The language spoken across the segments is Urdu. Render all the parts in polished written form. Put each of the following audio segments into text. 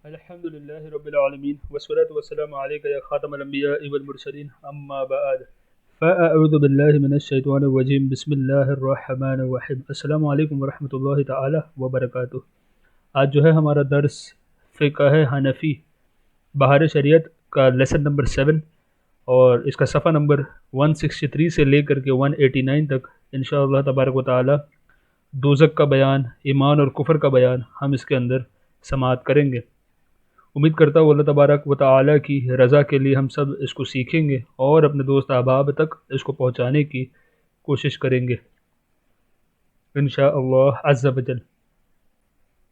الحمد لله رب العالمين والصلاة والسلام عليك يا خاتم الأنبياء والمرسلين أما بعد فأعوذ بالله من الشيطان الرجيم بسم الله الرحمن الرحيم السلام علیکم ورحمۃ اللہ تعالی وبرکاتہ۔ آج جو ہے ہمارا درس فقہ حنفی بہار شریعت کا لیسن نمبر 7 اور اس کا صفحہ نمبر 163 سے لے کر کے 189 تک انشاءاللہ تبارک و تعالی دوزخ کا بیان، ایمان اور کفر کا بیان ہم اس کے اندر سماعت کریں گے۔ امید کرتا ہوں اللہ تبارک و تعالی کی رضا کے لیے ہم سب اس کو سیکھیں گے اور اپنے دوست احباب تک اس کو پہنچانے کی کوشش کریں گے انشاءاللہ عز و جل۔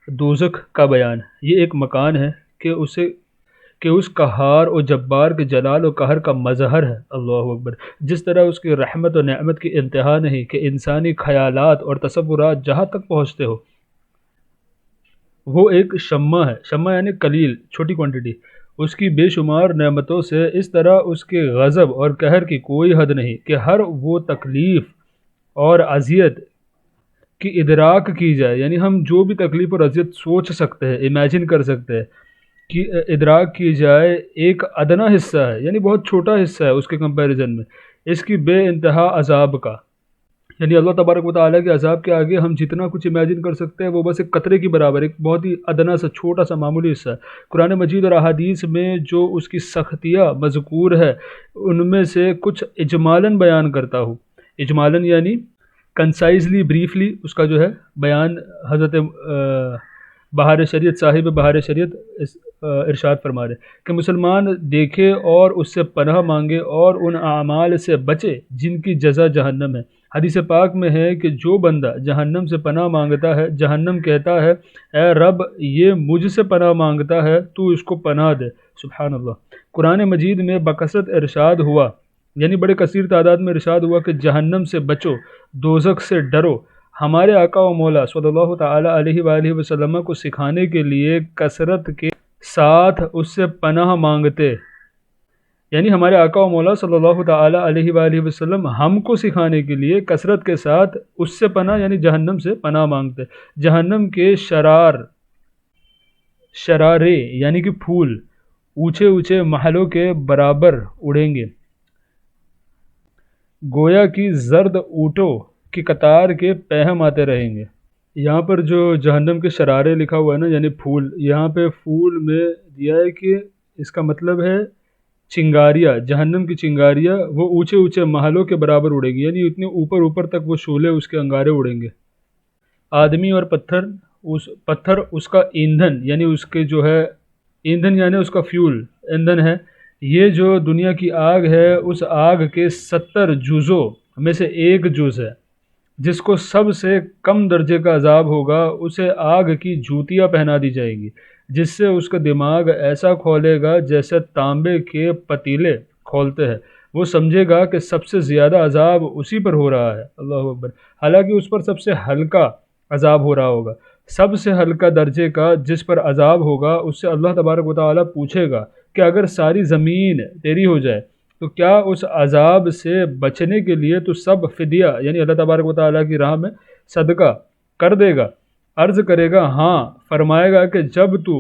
دوزخ کا بیان، یہ ایک مکان ہے کہ اس قہار و جبار کے جلال و قہر کا مظہر ہے۔ اللہ اکبر۔ جس طرح اس کی رحمت و نعمت کی انتہا نہیں کہ انسانی خیالات اور تصورات جہاں تک پہنچتے ہو، وہ ایک شمع ہے، شمع یعنی قلیل، چھوٹی کوانٹٹی، اس کی بے شمار نعمتوں سے اس طرح اس کے غضب اور قہر کی کوئی حد نہیں کہ ہر وہ تکلیف اور اذیت کی ادراک کی جائے، یعنی ہم جو بھی تکلیف اور اذیت سوچ سکتے ہیں، امیجن کر سکتے ہیں کہ ادراک کی جائے، ایک ادنا حصہ ہے، یعنی بہت چھوٹا حصہ ہے اس کے کمپیریزن میں اس کی بے انتہا عذاب کا۔ یعنی اللہ تبارک و تعالیٰ کے عذاب کے آگے ہم جتنا کچھ امیجن کر سکتے ہیں وہ بس ایک قطرے کی برابر، ایک بہت ہی ادنا سا چھوٹا سا معمولی حصہ ہے۔ قرآن مجید اور احادیث میں جو اس کی سختیاں مذکور ہے ان میں سے کچھ اجمالاً بیان کرتا ہوں۔ اجمالاً یعنی کنسائزلی، بریفلی اس کا جو ہے بیان حضرت بہار شریعت، صاحب بہار شریعت ارشاد فرما رہے کہ مسلمان دیکھے اور اس سے پناہ مانگے اور ان اعمال سے بچے جن کی جزا جہنم ہے۔ حدیث پاک میں ہے کہ جو بندہ جہنم سے پناہ مانگتا ہے، جہنم کہتا ہے اے رب یہ مجھ سے پناہ مانگتا ہے، تو اس کو پناہ دے۔ سبحان اللہ۔ قرآن مجید میں بکثرت ارشاد ہوا، یعنی بڑے کثیر تعداد میں ارشاد ہوا کہ جہنم سے بچو، دوزخ سے ڈرو۔ ہمارے آقا و مولا صلی اللہ تعالی علیہ وآلہ وسلم کو سکھانے کے لیے کثرت کے ساتھ اس سے پناہ مانگتے، یعنی ہمارے آقا و مولا صلی اللہ تعالی علیہ وآلہ وسلم ہم کو سکھانے کے لیے کثرت کے ساتھ اس سے پناہ یعنی جہنم سے پناہ مانگتے۔ جہنم کے شرارے یعنی کہ پھول اونچے اونچے محلوں کے برابر اڑیں گے، گویا کی زرد اونٹوں کی قطار کے پہم آتے رہیں گے۔ یہاں پر جو جہنم کے شرارے لکھا ہوا ہے نا، یعنی پھول، یہاں پہ پھول میں دیا ہے کہ اس کا مطلب ہے چنگاریاں، جہنم کی چنگاریاں وہ اونچے اونچے محلوں کے برابر اڑے گی، یعنی اتنے اوپر تک وہ شعلے اس کے انگارے اڑیں گے۔ آدمی اور پتھر اس کا ایندھن، یعنی اس کے جو ہے ایندھن یعنی اس کا فیول، ایندھن ہے۔ یہ جو دنیا کی آگ ہے اس آگ کے 70 جزوں میں سے ایک جز ہے۔ جس کو سب سے کم درجے کا عذاب ہوگا اسے آگ کی جوتیاں پہنا دی جائیں گی، جس سے اس کا دماغ ایسا کھولے گا جیسے تانبے کے پتیلے کھولتے ہیں۔ وہ سمجھے گا کہ سب سے زیادہ عذاب اسی پر ہو رہا ہے۔ اللہ اکبر۔ حالانکہ اس پر سب سے ہلکا عذاب ہو رہا ہوگا۔ سب سے ہلکا درجے کا جس پر عذاب ہوگا اس سے اللہ تبارک و تعالیٰ پوچھے گا کہ اگر ساری زمین تیری ہو جائے تو کیا اس عذاب سے بچنے کے لیے تو سب فدیہ یعنی اللہ تبارک و تعالیٰ کی راہ میں صدقہ کر دے گا؟ عرض کرے گا ہاں۔ فرمائے گا کہ جب تو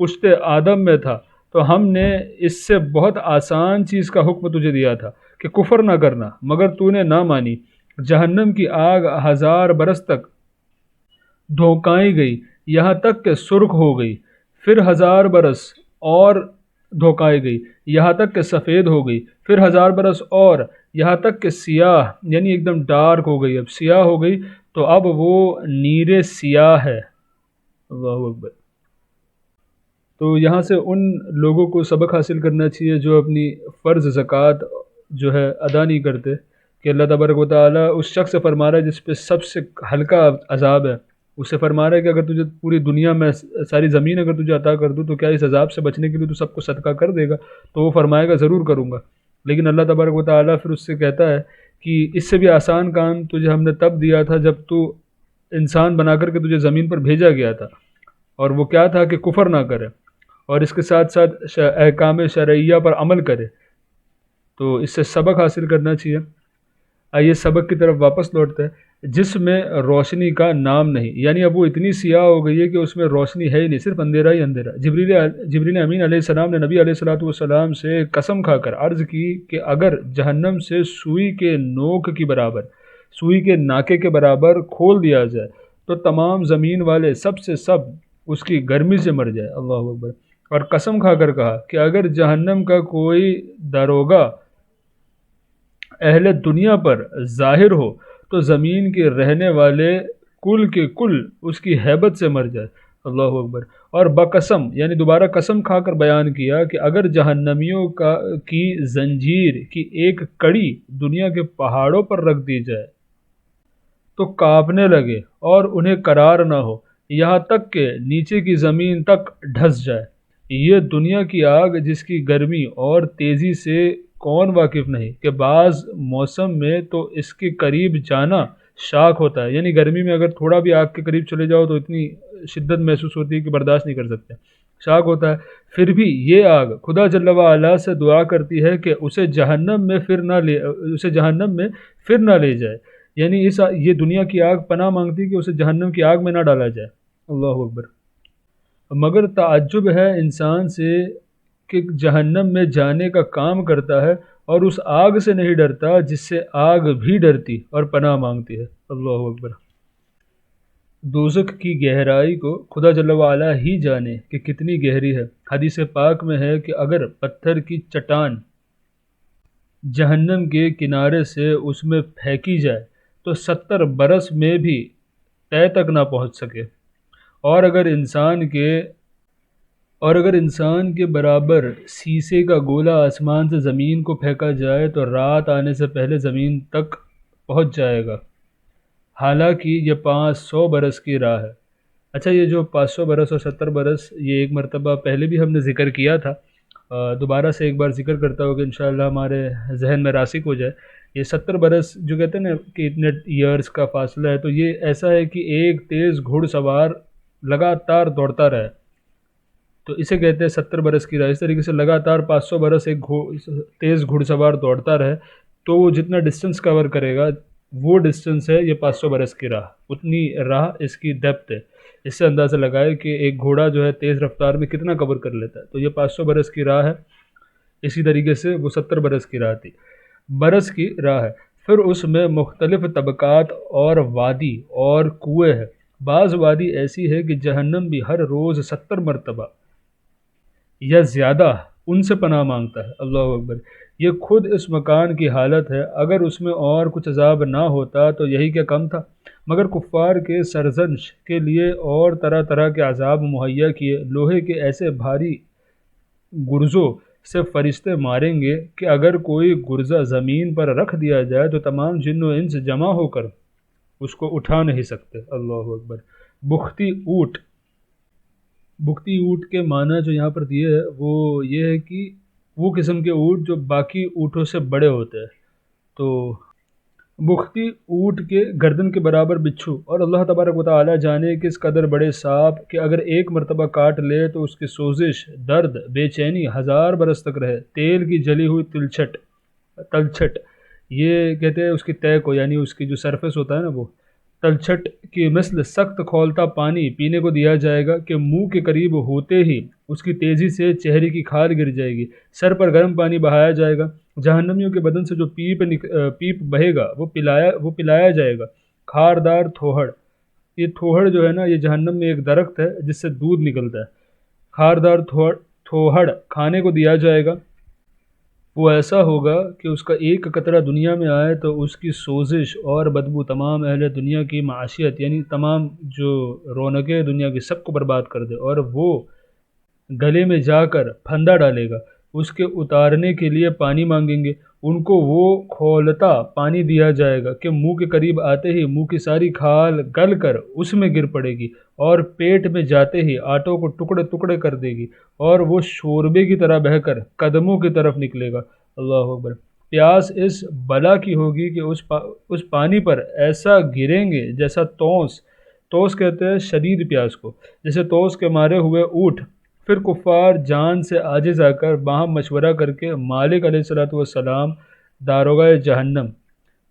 پشت آدم میں تھا تو ہم نے اس سے بہت آسان چیز کا حکم تجھے دیا تھا کہ کفر نہ کرنا، مگر تو نے نہ مانی۔ جہنم کی آگ 1000 برس تک دھونکائی گئی یہاں تک کہ سرخ ہو گئی، پھر 1000 برس اور دھونکائی گئی یہاں تک کہ سفید ہو گئی، پھر 1000 برس اور یہاں تک کہ سیاہ یعنی ایک دم ڈارک ہو گئی، اب سیاہ ہو گئی تو اب وہ نیرے سیاہ ہے۔ اللہ اکبر۔ تو یہاں سے ان لوگوں کو سبق حاصل کرنا چاہیے جو اپنی فرض زکوٰۃ جو ہے ادا نہیں کرتے، کہ اللہ تبارک و تعالیٰ اس شخص سے فرما رہا ہے جس پہ سب سے ہلکا عذاب ہے، اس سے فرما رہا ہے کہ اگر تجھے پوری دنیا میں ساری زمین اگر تجھے عطا کر دوں تو کیا اس عذاب سے بچنے کے لیے تو سب کو صدقہ کر دے گا؟ تو وہ فرمائے گا ضرور کروں گا۔ لیکن اللہ تبارک و تعالیٰ پھر اس سے کہتا ہے کہ اس سے بھی آسان کام تجھے ہم نے تب دیا تھا جب تو انسان بنا کر کے تجھے زمین پر بھیجا گیا تھا، اور وہ کیا تھا کہ کفر نہ کرے اور اس کے ساتھ ساتھ احکام شرعیہ پر عمل کرے۔ تو اس سے سبق حاصل کرنا چاہیے۔ آئیے سبق کی طرف واپس لوٹتے ہیں۔ جس میں روشنی کا نام نہیں، یعنی اب وہ اتنی سیاہ ہو گئی ہے کہ اس میں روشنی ہے ہی نہیں، صرف اندھیرا ہی اندھیرا۔ جبریل امین علیہ السلام نے نبی علیہ الصلوۃ والسلام سے قسم کھا کر عرض کی کہ اگر جہنم سے سوئی کے نوک کی برابر، سوئی کے ناکے کے برابر کھول دیا جائے تو تمام زمین والے سب سے سب اس کی گرمی سے مر جائے۔ اللہ اکبر۔ اور قسم کھا کر کہا کہ اگر جہنم کا کوئی داروغہ اہل دنیا پر ظاہر ہو تو زمین کے رہنے والے کل کے کل اس کی ہیبت سے مر جائے۔ اللہ اکبر۔ اور بقسم یعنی دوبارہ قسم کھا کر بیان کیا کہ اگر جہنمیوں کی زنجیر کی ایک کڑی دنیا کے پہاڑوں پر رکھ دی جائے تو کانپنے لگے اور انہیں قرار نہ ہو، یہاں تک کہ نیچے کی زمین تک ڈھس جائے۔ یہ دنیا کی آگ جس کی گرمی اور تیزی سے کون واقف نہیں کہ بعض موسم میں تو اس کے قریب جانا شاک ہوتا ہے، یعنی گرمی میں اگر تھوڑا بھی آگ کے قریب چلے جاؤ تو اتنی شدت محسوس ہوتی ہے کہ برداشت نہیں کر سکتے، شاک ہوتا ہے۔ پھر بھی یہ آگ خدا جل وعلا سے دعا کرتی ہے کہ اسے جہنم میں پھر نہ لے جائے، یعنی یہ دنیا کی آگ پناہ مانگتی ہے کہ اسے جہنم کی آگ میں نہ ڈالا جائے۔ اللہ اکبر۔ مگر تعجب ہے انسان سے کہ جہنم میں جانے کا کام کرتا ہے اور اس آگ سے نہیں ڈرتا جس سے آگ بھی ڈرتی اور پناہ مانگتی ہے۔ اللہ اکبر۔ دوزخ کی گہرائی کو خدا جل وعلا ہی جانے کہ کتنی گہری ہے۔ حدیث پاک میں ہے کہ اگر پتھر کی چٹان جہنم کے کنارے سے اس میں پھینکی جائے تو 70 برس میں بھی تہ تک نہ پہنچ سکے، اور اگر انسان کے برابر سیسے کا گولا آسمان سے زمین کو پھینکا جائے تو رات آنے سے پہلے زمین تک پہنچ جائے گا، حالانکہ یہ 500 برس کی راہ ہے۔ اچھا، یہ جو 500 برس اور 70 برس یہ ایک مرتبہ پہلے بھی ہم نے ذکر کیا تھا، دوبارہ سے ایک بار ذکر کرتا ہوں کہ انشاءاللہ ہمارے ذہن میں راسخ ہو جائے۔ یہ 70 برس جو کہتے ہیں نا کہ اتنے ایئرز کا فاصلہ ہے، تو یہ ایسا ہے کہ ایک تیز گھڑ سوار لگاتار دوڑتا رہے تو اسے کہتے ہیں 70 برس کی راہ۔ اس طریقے سے لگاتار 500 برس ایک تیز گھڑ سوار دوڑتا رہے تو وہ جتنا ڈسٹنس کور کرے گا وہ ڈسٹنس ہے یہ 500 برس کی راہ، اتنی راہ اس کی ڈیپتھ ہے۔ اس سے اندازہ لگائے کہ ایک گھوڑا جو ہے تیز رفتار میں کتنا کور کر لیتا ہے، تو یہ 500 برس کی راہ ہے۔ اسی طریقے سے وہ 70 برس کی راہ تھی، برس کی راہ ہے۔ پھر اس میں مختلف طبقات اور وادی اور کنویں ہیں۔ بعض وادی ایسی ہے کہ جہنم بھی ہر روز 70 مرتبہ یا زیادہ ان سے پناہ مانگتا ہے۔ اللہ اکبر۔ یہ خود اس مکان کی حالت ہے، اگر اس میں اور کچھ عذاب نہ ہوتا تو یہی کیا کم تھا، مگر کفار کے سرزنش کے لیے اور طرح طرح کے عذاب مہیا کیے۔ لوہے کے ایسے بھاری گرزوں سے فرشتے ماریں گے کہ اگر کوئی گرزہ زمین پر رکھ دیا جائے تو تمام جن و انس جمع ہو کر اس کو اٹھا نہیں سکتے۔ اللہ اکبر۔ بختی اونٹ، بختی اونٹ کے معنی جو یہاں پر دیے ہے وہ یہ ہے کہ وہ قسم کے اونٹ جو باقی اونٹوں سے بڑے ہوتے ہیں، تو بختی اونٹ کے گردن کے برابر بچھو، اور اللہ تبارک و تعالی جانے کس قدر بڑے سانپ کہ اگر ایک مرتبہ کاٹ لے تو اس کی سوزش، درد، بے چینی 1000 برس تک رہے۔ تیل کی جلی ہوئی تلچھٹ، یہ کہتے ہیں اس کی تہ کو، یعنی اس کی جو سرفیس ہوتا ہے نا وہ تلچھٹ کی مثل سخت کھولتا پانی پینے کو دیا جائے گا کہ منہ کے قریب ہوتے ہی اس کی تیزی سے چہرے کی کھال گر جائے گی۔ سر پر گرم پانی بہایا جائے گا، جہنمیوں کے بدن سے جو پیپ بہے گا وہ پلایا جائے گا۔ کھاردار تھوہڑ، یہ تھوہڑ جو ہے نا یہ جہنم میں ایک درخت ہے جس سے دودھ نکلتا ہے۔ کھاردار تھوہڑ کھانے کو دیا جائے گا، وہ ایسا ہوگا کہ اس کا ایک قطرہ دنیا میں آئے تو اس کی سوزش اور بدبو تمام اہل دنیا کی معاشیت یعنی تمام جو رونقیں دنیا کی سب کو برباد کر دے، اور وہ گلے میں جا کر پھندا ڈالے گا۔ اس کے اتارنے کے لیے پانی مانگیں گے، ان کو وہ کھولتا پانی دیا جائے گا کہ منہ کے قریب آتے ہی منہ کی ساری کھال گل کر اس میں گر پڑے گی، اور پیٹ میں جاتے ہی آٹوں کو ٹکڑے ٹکڑے کر دے گی، اور وہ شوربے کی طرح بہہ کر قدموں کی طرف نکلے گا۔ اللہ اکبر۔ پیاس اس بلا کی ہوگی کہ اس پانی پر ایسا گریں گے جیسا توس کہتے ہیں شدید پیاس کو، جیسے توس کے مارے ہوئے اونٹ۔ پھر کفار جان سے عاجز آ کر باہم مشورہ کر کے مالک علیہ الصلوۃ والسلام داروغہ جہنم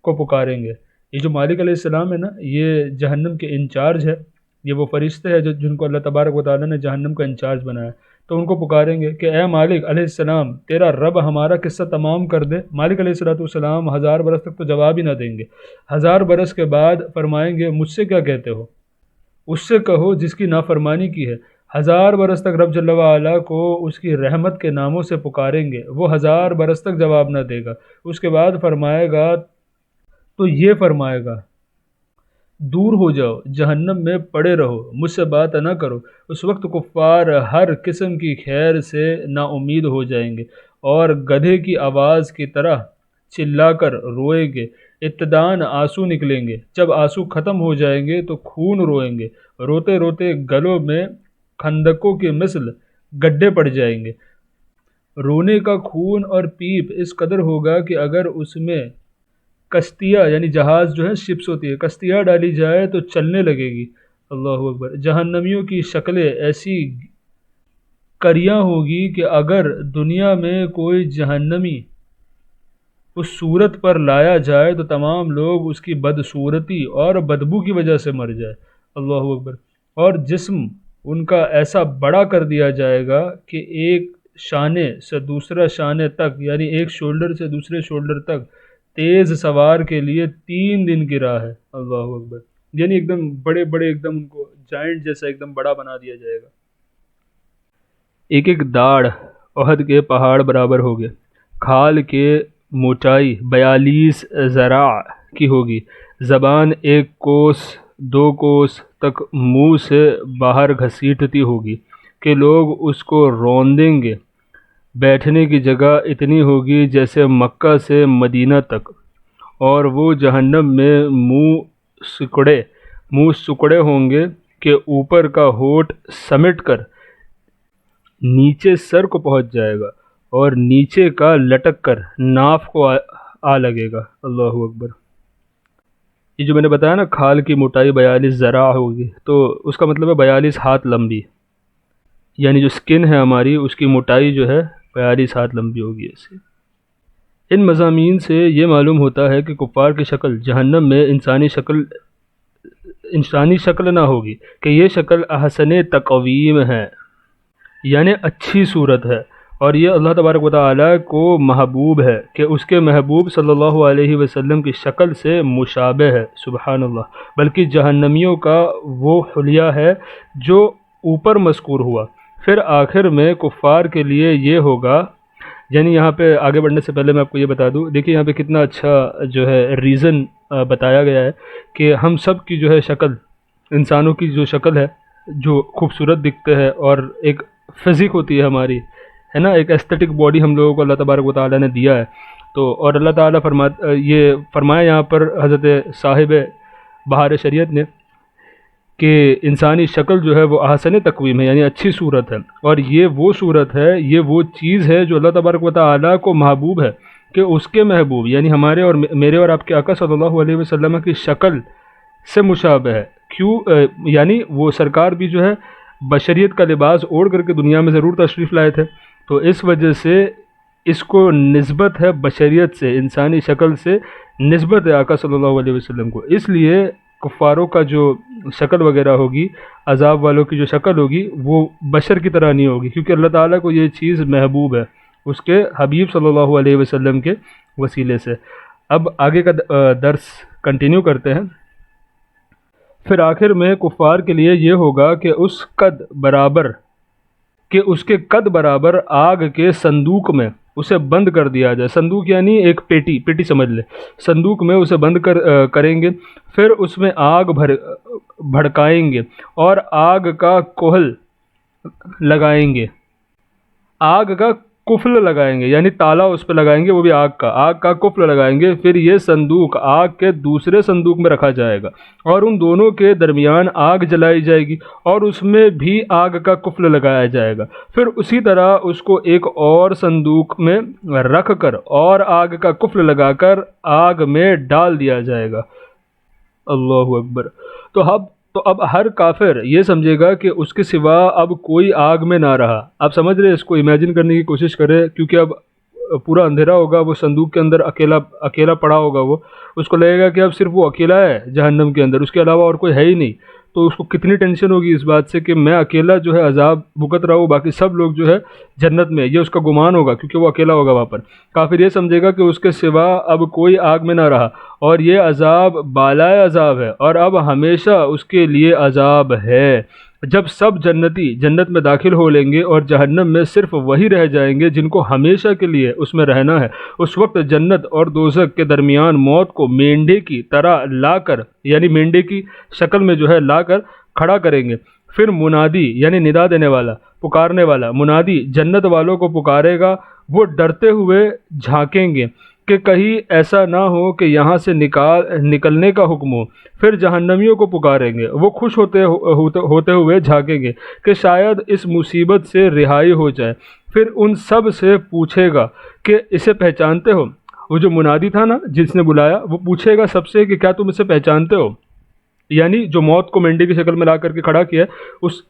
کو پکاریں گے، یہ جو مالک علیہ السلام ہے نا، یہ جہنم کے انچارج ہے، یہ وہ فرشتے ہیں جن کو اللہ تبارک و تعالیٰ نے جہنم کا انچارج بنایا۔ تو ان کو پکاریں گے کہ اے مالک علیہ السلام، تیرا رب ہمارا قصہ تمام کر دے۔ مالک علیہ السلام 1000 برس تک تو جواب ہی نہ دیں گے۔ 1000 برس کے بعد فرمائیں گے مجھ سے کیا کہتے ہو؟ اس سے کہو جس کی نافرمانی کی ہے۔ 1000 برس تک رب جل وعلا کو اس کی رحمت کے ناموں سے پکاریں گے، وہ 1000 برس تک جواب نہ دے گا۔ اس کے بعد فرمائے گا تو یہ فرمائے گا دور ہو جاؤ، جہنم میں پڑے رہو، مجھ سے بات نہ کرو۔ اس وقت کفار ہر قسم کی خیر سے نا امید ہو جائیں گے اور گدھے کی آواز کی طرح چلا کر روئیں گے۔ ابتداً آنسو نکلیں گے، جب آنسو ختم ہو جائیں گے تو خون روئیں گے، روتے روتے گلوں میں خندقوں کی مثل گڈھے پڑ جائیں گے۔ رونے کا خون اور پیپ اس قدر ہوگا کہ اگر اس میں کشتیاں یعنی جہاز جو ہے شپس ہوتی ہے، کشتیاں ڈالی جائے تو چلنے لگے گی۔ اللہ اکبر۔ جہنمیوں کی شکلیں ایسی کریاں ہوگی کہ اگر دنیا میں کوئی جہنمی اس صورت پر لایا جائے تو تمام لوگ اس کی بدصورتی اور بدبو کی وجہ سے مر جائے۔ اللہ اکبر۔ اور جسم ان کا ایسا بڑا کر دیا جائے گا کہ ایک شانے سے دوسرا شانے تک، یعنی ایک شولڈر سے دوسرے شولڈر تک تیز سوار کے لیے 3 دن کی راہ ہے۔ اللہ اکبر۔ یعنی ایک دم بڑے بڑے، ایک دم ان کو جائنٹ جیسا ایک دم بڑا بنا دیا جائے گا۔ ایک ایک داڑھ احد کے پہاڑ برابر ہوگے۔ کھال کے موٹائی 42 ذراع کی ہوگی۔ زبان 1 کوس 2 کوس تک منہ سے باہر گھسیٹتی ہوگی کہ لوگ اس کو روندیں گے۔ بیٹھنے کی جگہ اتنی ہوگی جیسے مکہ سے مدینہ تک، اور وہ جہنم میں منہ سکڑے ہوں گے کہ اوپر کا ہونٹ سمیٹ کر نیچے سر کو پہنچ جائے گا اور نیچے کا لٹک کر ناف کو آ لگے گا۔ اللہ اکبر۔ یہ جو میں نے بتایا نا کھال کی موٹائی 42 ذراع ہوگی، تو اس کا مطلب ہے 42 ہاتھ لمبی، یعنی جو سکن ہے ہماری اس کی موٹائی جو ہے 42 ہاتھ لمبی ہوگی ایسے۔ ان مضامین سے یہ معلوم ہوتا ہے کہ کفار کی شکل جہنم میں انسانی شکل نہ ہوگی، کہ یہ شکل احسن تقویم ہے، یعنی اچھی صورت ہے، اور یہ اللہ تبارک و تعالیٰ کو محبوب ہے کہ اس کے محبوب صلی اللہ علیہ وسلم کی شکل سے مشابہ ہے۔ سبحان اللہ۔ بلکہ جہنمیوں کا وہ حلیہ ہے جو اوپر مذکور ہوا۔ پھر آخر میں کفار کے لیے یہ ہوگا، یعنی یہاں پہ آگے بڑھنے سے پہلے میں آپ کو یہ بتا دوں، دیکھیے یہاں پہ کتنا اچھا جو ہے ریزن بتایا گیا ہے کہ ہم سب کی جو ہے شکل، انسانوں کی جو شکل ہے جو خوبصورت دکھتے ہیں، اور ایک فزیک ہوتی ہے ہماری، ہے نا، ایک ایستھیٹک باڈی ہم لوگوں کو اللہ تبارک و تعالیٰ نے دیا ہے۔ تو اور اللہ تعالیٰ یہ فرمایا یہاں پر حضرت صاحب بہار شریعت نے کہ انسانی شکل جو ہے وہ احسن تقویم ہے، یعنی اچھی صورت ہے، اور یہ وہ صورت ہے، یہ وہ چیز ہے جو اللہ تبارک و تعالیٰ کو محبوب ہے کہ اس کے محبوب یعنی ہمارے اور میرے اور آپ کے آقا صلی اللہ علیہ وسلم کی شکل سے مشابہ ہے۔ کیوں؟ یعنی وہ سرکار بھی جو ہے بشریت کا لباس اوڑھ کر کے دنیا میں ضرور تشریف لائے تھے، تو اس وجہ سے اس کو نسبت ہے بشریت سے، انسانی شکل سے نسبت ہے آقا صلی اللہ علیہ وسلم کو۔ اس لیے کفاروں کا جو شکل وغیرہ ہوگی، عذاب والوں کی جو شکل ہوگی، وہ بشر کی طرح نہیں ہوگی، کیونکہ اللہ تعالیٰ کو یہ چیز محبوب ہے اس کے حبیب صلی اللہ علیہ وسلم کے وسیلے سے۔ اب آگے کا درس کنٹینیو کرتے ہیں۔ پھر آخر میں کفار کے لیے یہ ہوگا کہ اس کے قد برابر آگ کے صندوق میں اسے بند کر دیا جائے۔ صندوق یعنی ایک پیٹی سمجھ لے، صندوق میں اسے بند کریں گے، پھر اس میں آگ بھڑکائیں گے اور آگ کا کوہل لگائیں گے، آگ کا کفل لگائیں گے، یعنی تالا اس پہ لگائیں گے، وہ بھی آگ کا کفل لگائیں گے۔ پھر یہ صندوق آگ کے دوسرے صندوق میں رکھا جائے گا اور ان دونوں کے درمیان آگ جلائی جائے گی اور اس میں بھی آگ کا کفل لگایا جائے گا۔ پھر اسی طرح اس کو ایک اور صندوق میں رکھ کر اور آگ کا کفل لگا کر آگ میں ڈال دیا جائے گا۔ اللہ اکبر۔ تو اب ہر کافر یہ سمجھے گا کہ اس کے سوا اب کوئی آگ میں نہ رہا۔ آپ سمجھ رہے، اس کو امیجن کرنے کی کوشش کریں، کیونکہ اب پورا اندھیرا ہوگا، وہ صندوق کے اندر اکیلا پڑا ہوگا، وہ اس کو لگے گا کہ اب صرف وہ اکیلا ہے جہنم کے اندر، اس کے علاوہ اور کوئی ہے ہی نہیں، تو اس کو کتنی ٹینشن ہوگی اس بات سے کہ میں اکیلا جو ہے عذاب بھگت رہا ہوں، باقی سب لوگ جو ہے جنت میں، یہ اس کا گمان ہوگا کیونکہ وہ اکیلا ہوگا وہاں پر۔ کافر یہ سمجھے گا کہ اس کے سوا اب کوئی آگ میں نہ رہا، اور یہ عذاب بالائے عذاب ہے، اور اب ہمیشہ اس کے لیے عذاب ہے۔ جب سب جنتی جنت میں داخل ہو لیں گے اور جہنم میں صرف وہی رہ جائیں گے جن کو ہمیشہ کے لیے اس میں رہنا ہے، اس وقت جنت اور دوزخ کے درمیان موت کو مینڈے کی طرح لا کر، یعنی مینڈے کی شکل میں جو ہے لا کر کھڑا کریں گے۔ پھر منادی یعنی ندا دینے والا، پکارنے والا منادی جنت والوں کو پکارے گا، وہ ڈرتے ہوئے جھانکیں گے کہ کہیں ایسا نہ ہو کہ یہاں سے نکلنے کا حکم ہو۔ پھر جہنمیوں کو پکاریں گے، وہ خوش ہوتے ہوئے جھانکیں گے کہ شاید اس مصیبت سے رہائی ہو جائے۔ پھر ان سب سے پوچھے گا کہ اسے پہچانتے ہو؟ وہ جو منادی تھا نا جس نے بلایا، وہ پوچھے گا سب سے کہ کیا تم اسے پہچانتے ہو؟ یعنی جو موت کو مینڈے کی شکل میں لا کر کے کھڑا کیا ہے،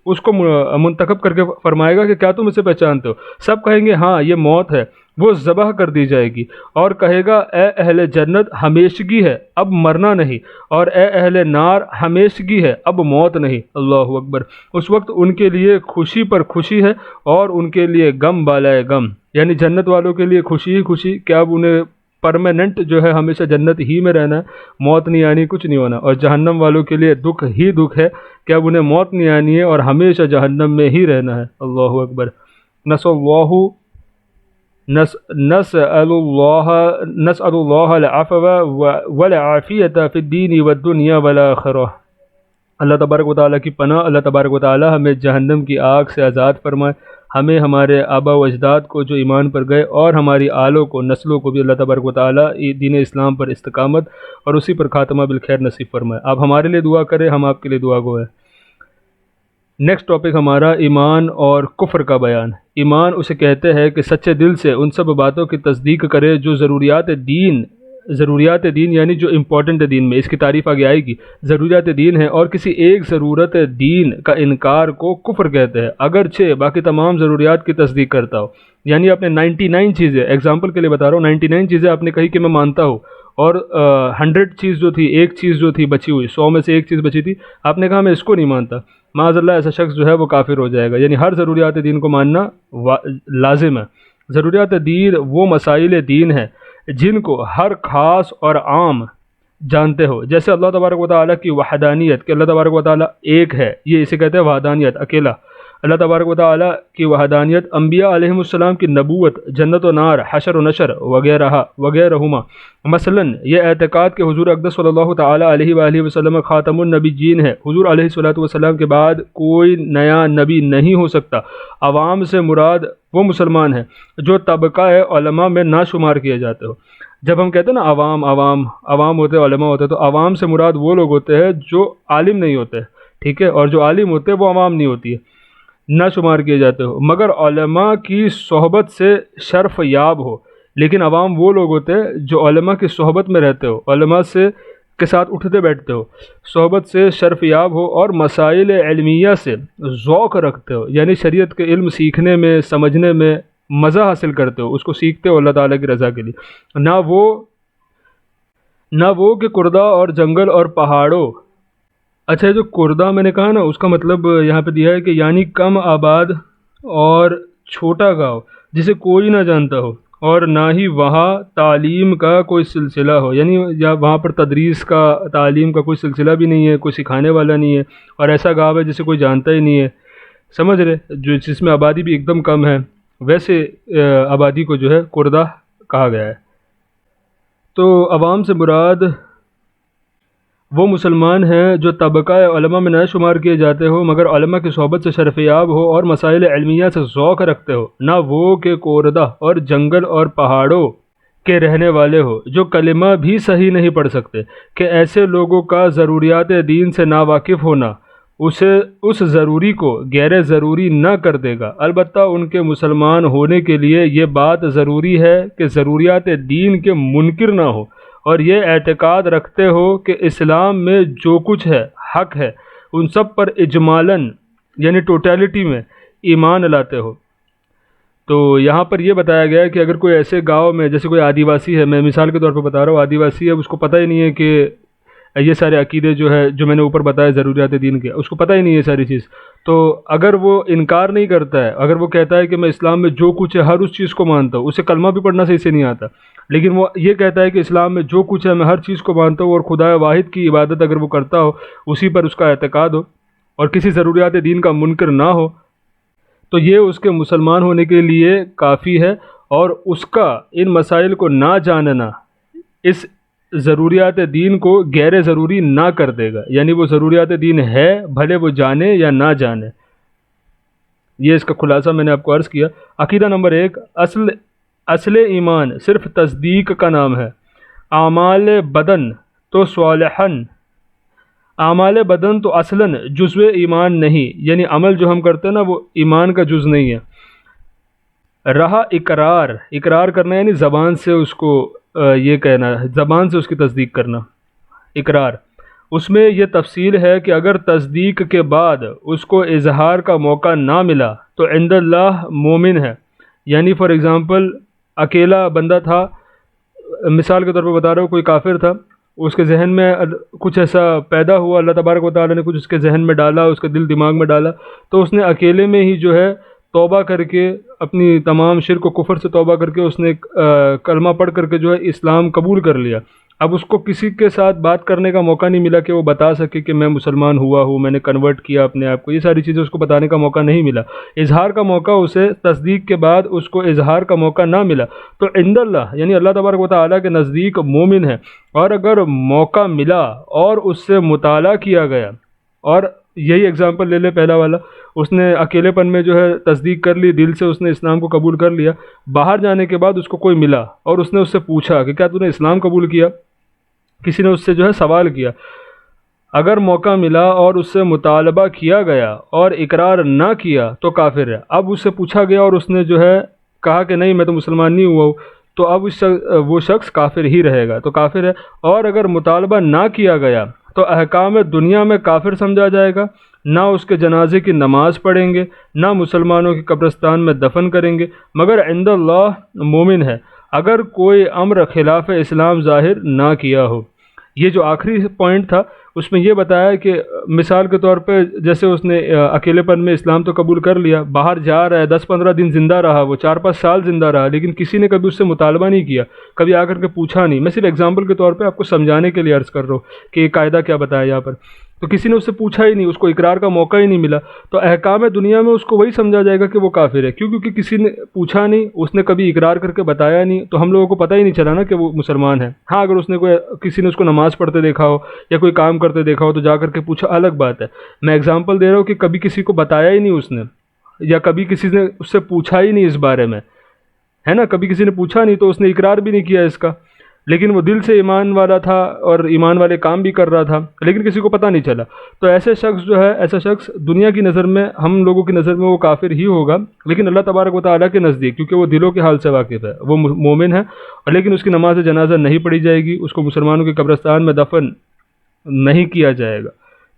اس کو منتخب کر کے فرمائے گا کہ کیا تم اسے پہچانتے ہو؟ سب کہیں گے ہاں یہ موت ہے۔ وہ ذبح کر دی جائے گی اور کہے گا اے اہل جنت ہمیشگی ہے، اب مرنا نہیں، اور اے اہل نار ہمیشگی ہے، اب موت نہیں۔ اللہ اکبر۔ اس وقت ان کے لیے خوشی پر خوشی ہے اور ان کے لیے غم بالائے غم، یعنی جنت والوں کے لیے خوشی ہی خوشی کہ اب انہیں پرماننٹ جو ہے ہمیشہ جنت ہی میں رہنا ہے، موت نہیں آنی، کچھ نہیں ہونا، اور جہنم والوں کے لیے دکھ ہی دکھ ہے کہ اب انہیں موت نہیں آنی ہے اور ہمیشہ جہنم میں ہی رہنا ہے۔ اللہ اکبر۔ نسأل اللہ العفو والعافیۃ فی الدین والدنیا والآخرہ۔ اللہ تبارک و تعالیٰ کی پناہ، اللہ تبارک و تعالیٰ ہمیں جہنم کی آگ سے آزاد فرمائے، ہمیں ہمارے آبا و اجداد کو جو ایمان پر گئے اور ہماری آلوں کو نسلوں کو بھی اللہ تبارک و تعالیٰ دین اسلام پر استقامت اور اسی پر خاتمہ بالخیر نصیب فرمائے۔ آپ ہمارے لیے دعا کریں، ہم آپ کے لیے دعا گو ہیں۔ نیکسٹ ٹاپک ہمارا ایمان اور کفر کا بیان۔ ایمان اسے کہتے ہیں کہ سچے دل سے ان سب باتوں کی تصدیق کرے جو ضروریات دین یعنی جو امپورٹنٹ ہے دین میں، اس کی تعریف آگے آئے گی، ضروریات دین ہے، اور کسی ایک ضرورت دین کا انکار کو کفر کہتے ہیں، اگرچہ باقی تمام ضروریات کی تصدیق کرتا ہو۔ یعنی آپ نے 99 چیزیں، ایگزامپل کے لیے بتا رہا ہوں، 99 چیزیں آپ نے کہی کہ میں مانتا ہوں، اور 100 چیز جو تھی، ایک چیز جو تھی بچی ہوئی، 100 میں سے ایک چیز بچی تھی، آپ نے کہا میں اس کو نہیں مانتا، معاذ اللہ ایسا شخص جو ہے وہ کافر ہو جائے گا۔ یعنی ہر ضروریات دین کو ماننا لازم ہے۔ ضروریات دین وہ مسائل دین ہیں جن کو ہر خاص اور عام جانتے ہو، جیسے اللہ تبارک و تعالیٰ کی وحدانیت کہ اللہ تبارک و تعالیٰ ایک ہے، یہ اسے کہتے ہیں وحدانیت، اکیلا۔ اللہ تبارک و تعالیٰ کی وحدانیت، انبیاء علیہ السلام کی نبوت، جنت و نار، حشر و نشر وغیرہما۔ مثلا یہ اعتقاد کہ حضور اقدس صلی اللہ تعالیٰ علیہ وآلہ وسلم خاتم النبیین ہے، حضور علیہ الصلوۃ والسلام کے بعد کوئی نیا نبی نہیں ہو سکتا۔ عوام سے مراد وہ مسلمان ہیں جو طبقہ علماء میں نہ شمار کیے جاتے ہو۔ جب ہم کہتے ہیں نا عوام ہوتے ہیں، علماء ہوتے ہیں، تو عوام سے مراد وہ لوگ ہوتے ہیں جو عالم نہیں ہوتے، ٹھیک ہے، اور جو عالم ہوتے ہیں وہ عوام نہیں ہوتی ہے، نہ شمار کیے جاتے ہو، مگر علماء کی صحبت سے شرف یاب ہو۔ لیکن عوام وہ لوگ ہوتے ہیں جو علماء کی صحبت میں رہتے ہو، علماء سے کے ساتھ اٹھتے بیٹھتے ہو، صحبت سے شرف یاب ہو، اور مسائل علمیہ سے ذوق رکھتے ہو، یعنی شریعت کے علم سیکھنے میں، سمجھنے میں مزہ حاصل کرتے ہو، اس کو سیکھتے ہو اللہ تعالیٰ کی رضا کے لیے، نہ وہ کہ کردہ اور جنگل اور پہاڑوں۔ اچھا، جو کردہ میں نے کہا نا، اس کا مطلب یہاں پہ دیا ہے کہ یعنی کم آباد اور چھوٹا گاؤں جسے کوئی نہ جانتا ہو، اور نہ ہی وہاں تعلیم کا کوئی سلسلہ ہو، یعنی یا وہاں پر تدریس کا، تعلیم کا کوئی سلسلہ بھی نہیں ہے، کوئی سکھانے والا نہیں ہے، اور ایسا گاؤں ہے جسے کوئی جانتا ہی نہیں ہے، سمجھ رہے، جس میں آبادی بھی ایک دم کم ہے، ویسے آبادی کو جو ہے کردہ کہا گیا ہے۔ تو عوام سے مراد وہ مسلمان ہیں جو طبقہ علماء میں نہ شمار کیے جاتے ہو، مگر علماء کی صحبت سے شرف یاب ہو اور مسائل علمیہ سے ذوق رکھتے ہو، نہ وہ کہ کردہ اور جنگل اور پہاڑوں کے رہنے والے ہو جو کلمہ بھی صحیح نہیں پڑھ سکتے، کہ ایسے لوگوں کا ضروریات دین سے ناواقف ہونا اس ضروری کو غیر ضروری نہ کر دے گا۔ البتہ ان کے مسلمان ہونے کے لیے یہ بات ضروری ہے کہ ضروریات دین کے منکر نہ ہو، اور یہ اعتقاد رکھتے ہو کہ اسلام میں جو کچھ ہے حق ہے، ان سب پر اجمالاً یعنی ٹوٹیلٹی میں ایمان لاتے ہو۔ تو یہاں پر یہ بتایا گیا ہے کہ اگر کوئی ایسے گاؤں میں، جیسے کوئی آدیواسی ہے، میں مثال کے طور پہ بتا رہا ہوں، آدیواسی ہے، اس کو پتہ ہی نہیں ہے کہ یہ سارے عقیدے جو ہے، جو میں نے اوپر بتایا ضروریات دین کے، اس کو پتہ ہی نہیں ہے یہ ساری چیز، تو اگر وہ انکار نہیں کرتا ہے، اگر وہ کہتا ہے کہ میں اسلام میں جو کچھ ہے ہر اس چیز کو مانتا ہوں، اسے کلمہ بھی پڑھنا صحیح سے نہیں آتا، لیکن وہ یہ کہتا ہے کہ اسلام میں جو کچھ ہے میں ہر چیز کو مانتا ہوں، اور خدا واحد کی عبادت اگر وہ کرتا ہو، اسی پر اس کا اعتقاد ہو، اور کسی ضروریات دین کا منکر نہ ہو، تو یہ اس کے مسلمان ہونے کے لیے کافی ہے، اور اس کا ان مسائل کو نہ جاننا اس ضروریات دین کو غیر ضروری نہ کر دے گا، یعنی وہ ضروریات دین ہے بھلے وہ جانے یا نہ جانے۔ یہ اس کا خلاصہ میں نے آپ کو عرض کیا۔ عقیدہ نمبر 1، اصل ایمان صرف تصدیق کا نام ہے۔ اعمال بدن تو صالحاً، اعمال بدن تو اصلاً جزو ایمان نہیں، یعنی عمل جو ہم کرتے ہیں نا وہ ایمان کا جز نہیں ہے۔ رہا اقرار، اقرار کرنا یعنی زبان سے اس کو یہ کہنا، زبان سے اس کی تصدیق کرنا، اقرار، اس میں یہ تفصیل ہے کہ اگر تصدیق کے بعد اس کو اظہار کا موقع نہ ملا تو عند اللہ مومن ہے۔ یعنی فار ایگزامپل اکیلا بندہ تھا، مثال کے طور پر بتا رہا ہوں، کوئی کافر تھا، اس کے ذہن میں کچھ ایسا پیدا ہوا، اللہ تبارک و تعالیٰ نے کچھ اس کے ذہن میں ڈالا، اس کے دل دماغ میں ڈالا، تو اس نے اکیلے میں ہی جو ہے توبہ کر کے، اپنی تمام شرک و کفر سے توبہ کر کے، اس نے کلمہ پڑھ کر کے جو ہے اسلام قبول کر لیا۔ اب اس کو کسی کے ساتھ بات کرنے کا موقع نہیں ملا کہ وہ بتا سکے کہ میں مسلمان ہوا ہوں، میں نے کنورٹ کیا اپنے آپ کو، یہ ساری چیزیں اس کو بتانے کا موقع نہیں ملا، اظہار کا موقع اسے، تصدیق کے بعد اس کو اظہار کا موقع نہ ملا، تو عند اللہ یعنی اللہ تبارک و تعالیٰ کے نزدیک مومن ہے۔ اور اگر موقع ملا اور اس سے مطالعہ کیا گیا، اور یہی ایگزامپل لے لے پہلا والا، اس نے اکیلے پن میں جو ہے تصدیق کر لی، دل سے اس نے اسلام کو قبول کر لیا، باہر جانے کے بعد اس کو کوئی ملا اور اس نے اس سے پوچھا کہ کیا تو نے اسلام قبول کیا، کسی نے اس سے جو ہے سوال کیا، اگر موقع ملا اور اس سے مطالبہ کیا گیا اور اقرار نہ کیا تو کافر ہے۔ اب اس سے پوچھا گیا اور اس نے جو ہے کہا کہ نہیں میں تو مسلمان نہیں ہوا ہوں، تو اب وہ شخص کافر ہی رہے گا، تو کافر ہے۔ اور اگر مطالبہ نہ کیا گیا تو احکام دنیا میں کافر سمجھا جائے گا، نہ اس کے جنازے کی نماز پڑھیں گے، نہ مسلمانوں کے قبرستان میں دفن کریں گے، مگر عند اللہ مومن ہے، اگر کوئی امر خلاف اسلام ظاہر نہ کیا ہو۔ یہ جو آخری پوائنٹ تھا اس میں یہ بتایا کہ مثال کے طور پہ جیسے اس نے اکیلے پن میں اسلام تو قبول کر لیا، باہر جا رہا ہے، 10-15 دن زندہ رہا، وہ 4-5 سال زندہ رہا، لیکن کسی نے کبھی اس سے مطالبہ نہیں کیا، کبھی آ کر کے پوچھا نہیں۔ میں صرف ایگزامپل کے طور پہ آپ کو سمجھانے کے لیے عرض کر رہا ہوں کہ یہ قاعدہ کیا بتایا یہاں پر، تو کسی نے اس سے پوچھا ہی نہیں، اس کو اقرار کا موقع ہی نہیں ملا، تو احکام دنیا میں اس کو وہی سمجھا جائے گا کہ وہ کافر ہے، کیونکہ کسی نے پوچھا نہیں، اس نے کبھی اقرار کر کے بتایا نہیں، تو ہم لوگوں کو پتہ ہی نہیں چلا نا کہ وہ مسلمان ہے۔ ہاں اگر اس نے کسی نے اس کو نماز پڑھتے دیکھا ہو یا کوئی کام کرتے دیکھا ہو تو جا کر کے پوچھا، الگ بات ہے۔ میں ایگزامپل دے رہا ہوں کہ کبھی کسی کو بتایا ہی نہیں اس نے، یا کبھی کسی نے اس سے پوچھا ہی نہیں اس بارے میں، ہے نا، کبھی کسی نے پوچھا نہیں تو اس نے اقرار بھی نہیں کیا اس کا، لیکن وہ دل سے ایمان والا تھا اور ایمان والے کام بھی کر رہا تھا، لیکن کسی کو پتہ نہیں چلا، تو ایسے شخص جو ہے، ایسا شخص دنیا کی نظر میں، ہم لوگوں کی نظر میں وہ کافر ہی ہوگا، لیکن اللہ تبارک و تعالیٰ کے نزدیک کیونکہ وہ دلوں کے حال سے واقف ہے، وہ مومن ہے، لیکن اس کی نماز جنازہ نہیں پڑھی جائے گی، اس کو مسلمانوں کے قبرستان میں دفن نہیں کیا جائے گا،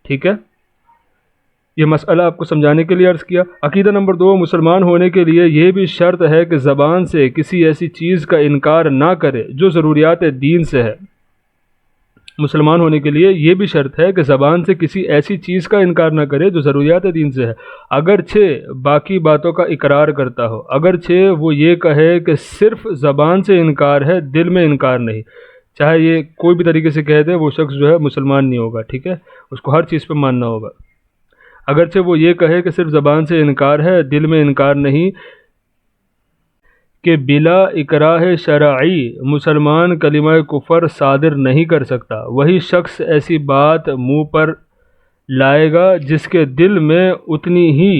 ٹھیک ہے۔ یہ مسئلہ آپ کو سمجھانے کے لیے عرض کیا۔ عقیدہ نمبر 2، مسلمان ہونے کے لیے یہ بھی شرط ہے کہ زبان سے کسی ایسی چیز کا انکار نہ کرے جو ضروریات دین سے ہے۔ مسلمان ہونے کے لیے یہ بھی شرط ہے کہ زبان سے کسی ایسی چیز کا انکار نہ کرے جو ضروریات دین سے ہے، اگرچہ باقی باتوں کا اقرار کرتا ہو، اگرچہ وہ یہ کہے کہ صرف زبان سے انکار ہے، دل میں انکار نہیں، چاہے یہ کوئی بھی طریقے سے کہہ دے، وہ شخص جو ہے مسلمان نہیں ہوگا، ٹھیک ہے، اس کو ہر چیز پہ ماننا ہوگا۔ اگرچہ وہ یہ کہے کہ صرف زبان سے انکار ہے، دل میں انکار نہیں، کہ بلا اکراہ شرعی مسلمان کلمہ کفر صادر نہیں کر سکتا، وہی شخص ایسی بات منہ پر لائے گا جس کے دل میں اتنی ہی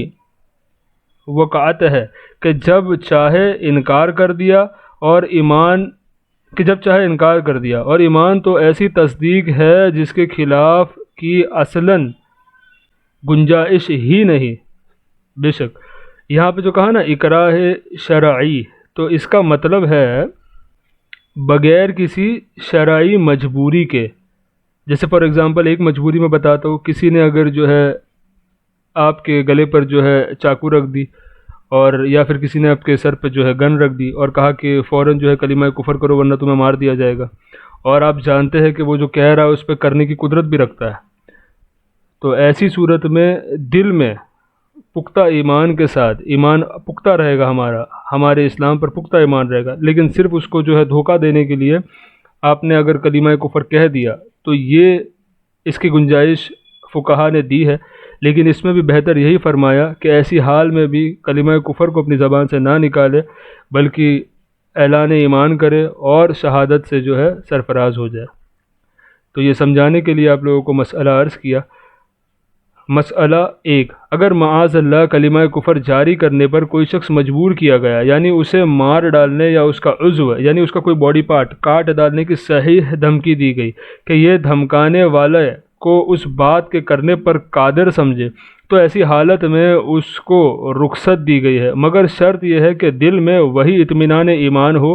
وقعت ہے کہ جب چاہے انکار کر دیا، اور ایمان تو ایسی تصدیق ہے جس کے خلاف کی اصلاً گنجائش ہی نہیں۔ بے شک یہاں پہ جو کہا نا اکراہ شرعی، تو اس کا مطلب ہے بغیر کسی شرعی مجبوری کے، جیسے فار ایگزامپل ایک مجبوری میں بتاتا ہوں، کسی نے اگر جو ہے آپ کے گلے پر جو ہے چاقو رکھ دی اور یا پھر کسی نے آپ کے سر پہ جو ہے گن رکھ دی اور کہا کہ فوراً جو ہے کلمہ کفر کرو ورنہ تمہیں مار دیا جائے گا، اور آپ جانتے ہیں کہ وہ جو کہہ رہا ہے اس پہ کرنے کی قدرت بھی رکھتا ہے، تو ایسی صورت میں دل میں پختہ ایمان کے ساتھ، ایمان پختہ رہے گا ہمارا، ہمارے اسلام پر پختہ ایمان رہے گا، لیکن صرف اس کو جو ہے دھوکہ دینے کے لیے آپ نے اگر کلمہ کفر کہہ دیا تو یہ اس کی گنجائش فقہا نے دی ہے، لیکن اس میں بھی بہتر یہی فرمایا کہ ایسی حال میں بھی کلمہ کفر کو اپنی زبان سے نہ نکالے، بلکہ اعلان ایمان کرے اور شہادت سے جو ہے سرفراز ہو جائے۔ تو یہ سمجھانے کے لیے آپ لوگوں کو مسئلہ عرض کیا۔ مسئلہ ایک، اگر معاذ اللہ کلمہ کفر جاری کرنے پر کوئی شخص مجبور کیا گیا، یعنی اسے مار ڈالنے یا اس کا عضو یعنی اس کا کوئی باڈی پارٹ کاٹ ڈالنے کی صحیح دھمکی دی گئی کہ یہ دھمکانے والے کو اس بات کے کرنے پر قادر سمجھے، تو ایسی حالت میں اس کو رخصت دی گئی ہے، مگر شرط یہ ہے کہ دل میں وہی اطمینان ایمان ہو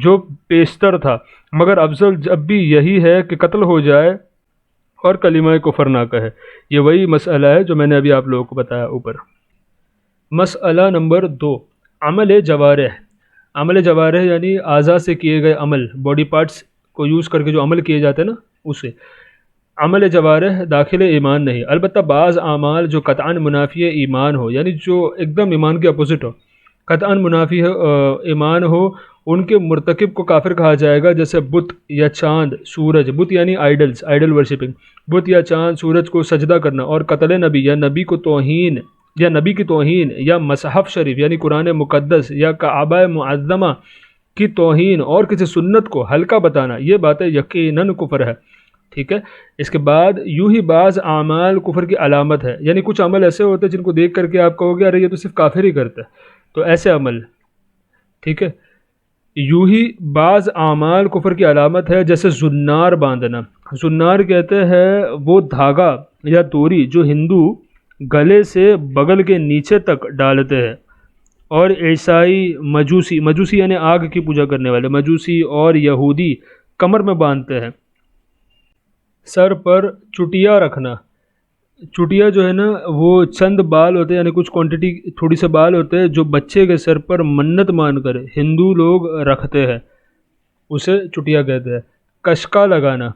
جو پیشتر تھا، مگر افضل جب بھی یہی ہے کہ قتل ہو جائے اور کلمہ کفر نہ کہے۔ یہ وہی مسئلہ ہے جو میں نے ابھی آپ لوگوں کو بتایا اوپر۔ مسئلہ نمبر 2، عمل جوارح۔ عمل جوارح یعنی اعضاء سے کیے گئے عمل، باڈی پارٹس کو یوز کر کے جو عمل کیے جاتے ہیں نا اسے۔ عمل جوارح داخل ایمان نہیں، البتہ بعض اعمال جو قطعاً منافی ایمان ہو، یعنی جو ایک دم ایمان کے اپوزٹ ہو، قطعاً منافی ایمان ہو، ان کے مرتکب کو کافر کہا جائے گا، جیسے بت یا چاند، سورج، بت یعنی آئیڈلز، آئیڈل ورشپنگ، بت یا چاند سورج کو سجدہ کرنا، اور قتل نبی یا نبی کو توہین یا نبی کی توہین، یا مصحف شریف یعنی قرآن مقدس یا کعبہ معظمہ کی توہین اور کسی سنت کو ہلکا بتانا، یہ باتیں یقیناً کفر ہے۔ ٹھیک ہے، اس کے بعد یوں ہی بعض اعمال کفر کی علامت ہے، یعنی کچھ عمل ایسے ہوتے ہیں جن کو دیکھ کر کے آپ کہو گے ارے یہ تو صرف کافر ہی کرتا ہے، تو ایسے عمل، ٹھیک ہے۔ یوں ہی بعض اعمال کفر کی علامت ہے، جیسے زنار باندھنا۔ زنار کہتے ہیں وہ دھاگا یا ڈوری جو ہندو گلے سے بغل کے نیچے تک ڈالتے ہیں، اور عیسائی، مجوسی یعنی آگ کی پوجا کرنے والے مجوسی اور یہودی کمر میں باندھتے ہیں۔ سر پر چٹیا رکھنا۔ چٹیا جو ہے نا وہ چند بال ہوتے ہیں، یعنی کچھ کوانٹٹی تھوڑی سے بال ہوتے ہیں جو بچے کے سر پر منت مان کر ہندو لوگ رکھتے ہیں، اسے چٹیا کہتے ہیں۔ کشکا لگانا۔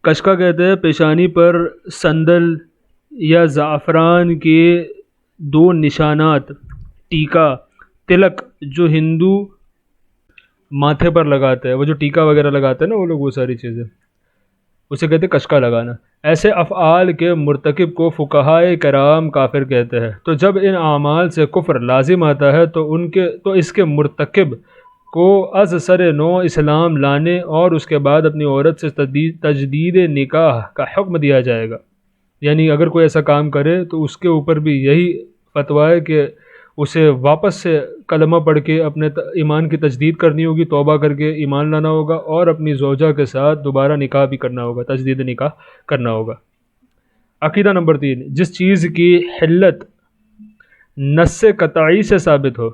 کشکا کہتے ہیں پیشانی پر سندل یا زعفران کے 2 نشانات، ٹیکا، تلک جو ہندو ماتھے پر لگاتے ہیں، وہ جو ٹیکا وغیرہ لگاتے ہیں نا وہ لوگ، وہ ساری چیزیں، اسے کہتے ہیں کشکا لگانا۔ ایسے افعال کے مرتکب کو فقہائے کرام کافر کہتے ہیں۔ تو جب ان اعمال سے کفر لازم آتا ہے تو اس کے مرتکب کو از سر نو اسلام لانے اور اس کے بعد اپنی عورت سے تجدید نکاح کا حکم دیا جائے گا۔ یعنی اگر کوئی ایسا کام کرے تو اس کے اوپر بھی یہی فتویٰ ہے کہ اسے واپس سے کلمہ پڑھ کے اپنے ایمان کی تجدید کرنی ہوگی، توبہ کر کے ایمان لانا ہوگا، اور اپنی زوجہ کے ساتھ دوبارہ نکاح بھی کرنا ہوگا، تجدید نکاح کرنا ہوگا۔ عقیدہ نمبر 3، جس چیز کی حلت نص قطعی سے ثابت ہو،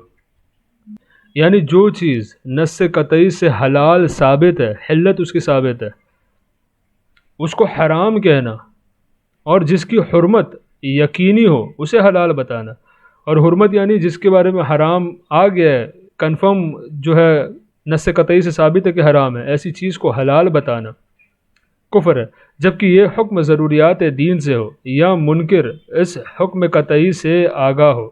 یعنی جو چیز نص قطعی سے حلال ثابت ہے، حلت اس کی ثابت ہے، اس کو حرام کہنا، اور جس کی حرمت یقینی ہو اسے حلال بتانا۔ اور حرمت یعنی جس کے بارے میں حرام آ گیا ہے، کنفرم جو ہے نص قطعی سے ثابت ہے کہ حرام ہے، ایسی چیز کو حلال بتانا کفر ہے، جبکہ یہ حکم ضروریات دین سے ہو یا منکر اس حکم قطعی سے آگاہ ہو۔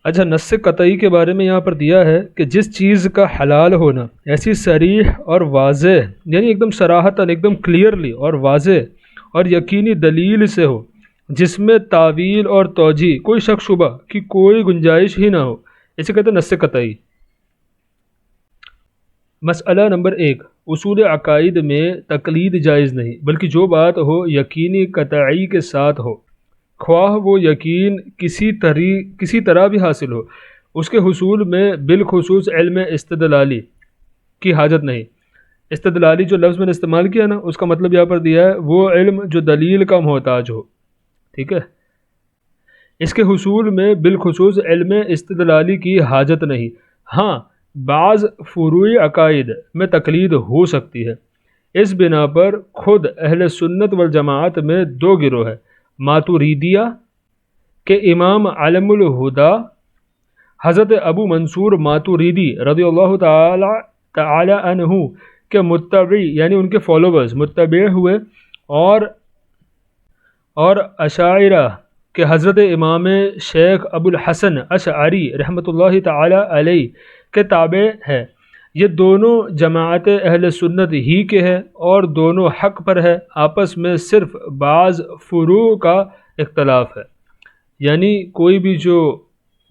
اچھا، نص قطعی کے بارے میں یہاں پر دیا ہے کہ جس چیز کا حلال ہونا ایسی صریح اور واضح، یعنی ایک دم صراحتاً، ایک دم کلیئرلی اور واضح اور یقینی دلیل سے ہو، جس میں تعویل اور توجیہ، کوئی شک شبہ کی کوئی گنجائش ہی نہ ہو، اسے کہتے ہیں نص قطعی۔ مسئلہ نمبر 1، اصول عقائد میں تقلید جائز نہیں، بلکہ جو بات ہو یقینی قطعی کے ساتھ ہو، خواہ وہ یقین کسی طرح بھی حاصل ہو، اس کے حصول میں بالخصوص علم استدلالی کی حاجت نہیں۔ استدلالی جو لفظ میں نے استعمال کیا نا، اس کا مطلب یہاں پر دیا ہے وہ علم جو دلیل کا محتاج ہو، ٹھیک ہے، اس کے حصول میں بالخصوص علم استدلالی کی حاجت نہیں۔ ہاں، بعض فروعی عقائد میں تقلید ہو سکتی ہے۔ اس بنا پر خود اہل سنت والجماعت میں 2 گروہ ہیں، ماتوریدیہ کے امام علم الہدا حضرت ابو منصور ماتوریدی رضی اللہ تعالی عنہ کے متبعی یعنی ان کے فالوورز متبع ہوئے، اور اشاعرہ کہ حضرت امام شیخ ابو الحسن اشعری رحمۃ اللہ تعالی علیہ کے تابع ہے۔ یہ دونوں جماعت اہل سنت ہی کے ہیں اور دونوں حق پر ہے، آپس میں صرف بعض فروع کا اختلاف ہے۔ یعنی کوئی بھی جو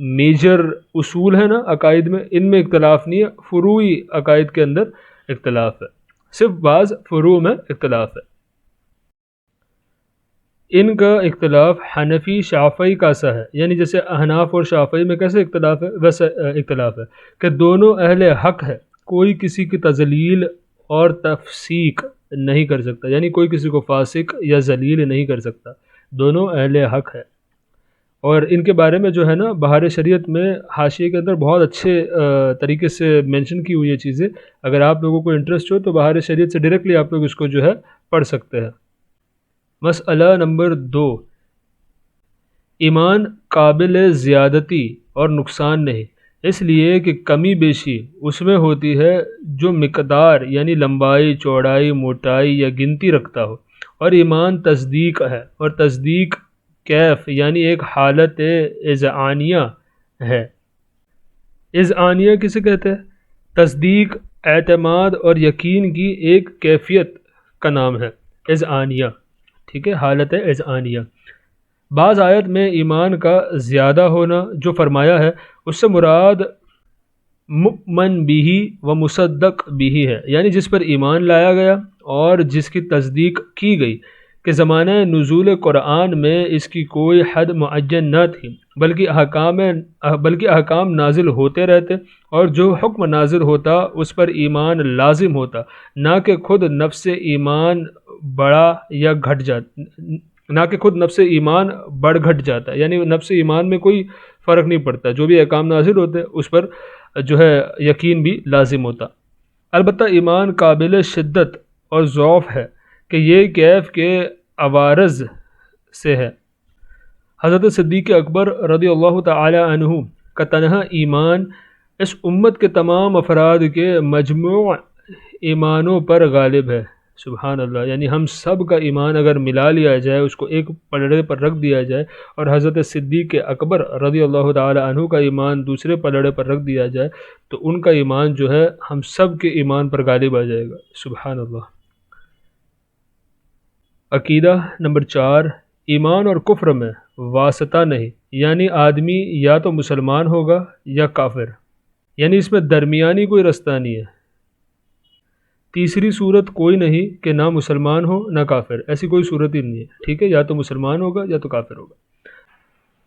میجر اصول ہے نا عقائد میں، ان میں اختلاف نہیں ہے، فروعی عقائد کے اندر اختلاف ہے، صرف بعض فروع میں اختلاف ہے۔ ان کا اختلاف حنفی شافعی کا سا ہے، یعنی جیسے احناف اور شافعی میں کیسے اختلاف ہے ویسے اختلاف ہے کہ دونوں اہل حق ہے، کوئی کسی کی تذلیل اور تفسیق نہیں کر سکتا، یعنی کوئی کسی کو فاسق یا ذلیل نہیں کر سکتا، دونوں اہل حق ہے۔ اور ان کے بارے میں جو ہے نا بہار شریعت میں حاشیے کے اندر بہت اچھے طریقے سے مینشن کی ہوئی یہ چیزیں، اگر آپ لوگوں کو انٹرسٹ ہو تو بہار شریعت سے ڈائریکٹلی آپ لوگ اس کو جو ہے پڑھ سکتے ہیں۔ مسئلہ نمبر 2، ایمان قابل زیادتی اور نقصان نہیں، اس لیے کہ کمی بیشی اس میں ہوتی ہے جو مقدار یعنی لمبائی، چوڑائی، موٹائی یا گنتی رکھتا ہو، اور ایمان تصدیق ہے، اور تصدیق کیف یعنی ایک حالت اذعانیہ ہے۔ اذعانیہ کسے کہتے ہیں؟ تصدیق، اعتماد اور یقین کی ایک کیفیت کا نام ہے اذعانیہ، ٹھیک ہے، حالت اذعانیہ۔ بعض آیت میں ایمان کا زیادہ ہونا جو فرمایا ہے اس سے مراد مؤمن بھی و مصدق بھی ہے، یعنی جس پر ایمان لایا گیا اور جس کی تصدیق کی گئی کہ زمانہ نزول قرآن میں اس کی کوئی حد معین نہ تھی، بلکہ احکام نازل ہوتے رہتے، اور جو حکم نازل ہوتا اس پر ایمان لازم ہوتا، نہ کہ خود نفس ایمان بڑا یا گھٹ جاتا، نہ کہ خود نفس ایمان بڑھ گھٹ جاتا، یعنی نفس ایمان میں کوئی فرق نہیں پڑتا، جو بھی احکام نازل ہوتے اس پر جو ہے یقین بھی لازم ہوتا۔ البتہ ایمان قابل شدت اور ضعف ہے کہ یہ کیف کے عوارض سے ہے۔ حضرت صدیق اکبر رضی اللہ تعالی عنہ کا تنہا ایمان اس امت کے تمام افراد کے مجموع ایمانوں پر غالب ہے، سبحان اللہ، یعنی ہم سب کا ایمان اگر ملا لیا جائے، اس کو ایک پلڑے پر رکھ دیا جائے، اور حضرت صدیق اکبر رضی اللہ تعالی عنہ کا ایمان دوسرے پلڑے پر رکھ دیا جائے تو ان کا ایمان جو ہے ہم سب کے ایمان پر غالب آ جائے گا، سبحان اللہ۔ عقیدہ نمبر 4، ایمان اور کفر میں واسطہ نہیں، یعنی آدمی یا تو مسلمان ہوگا یا کافر، یعنی اس میں درمیانی کوئی رستہ نہیں ہے، تیسری صورت کوئی نہیں کہ نہ مسلمان ہو نہ کافر، ایسی کوئی صورت ہی نہیں ہے، ٹھیک ہے، یا تو مسلمان ہوگا یا تو کافر ہوگا۔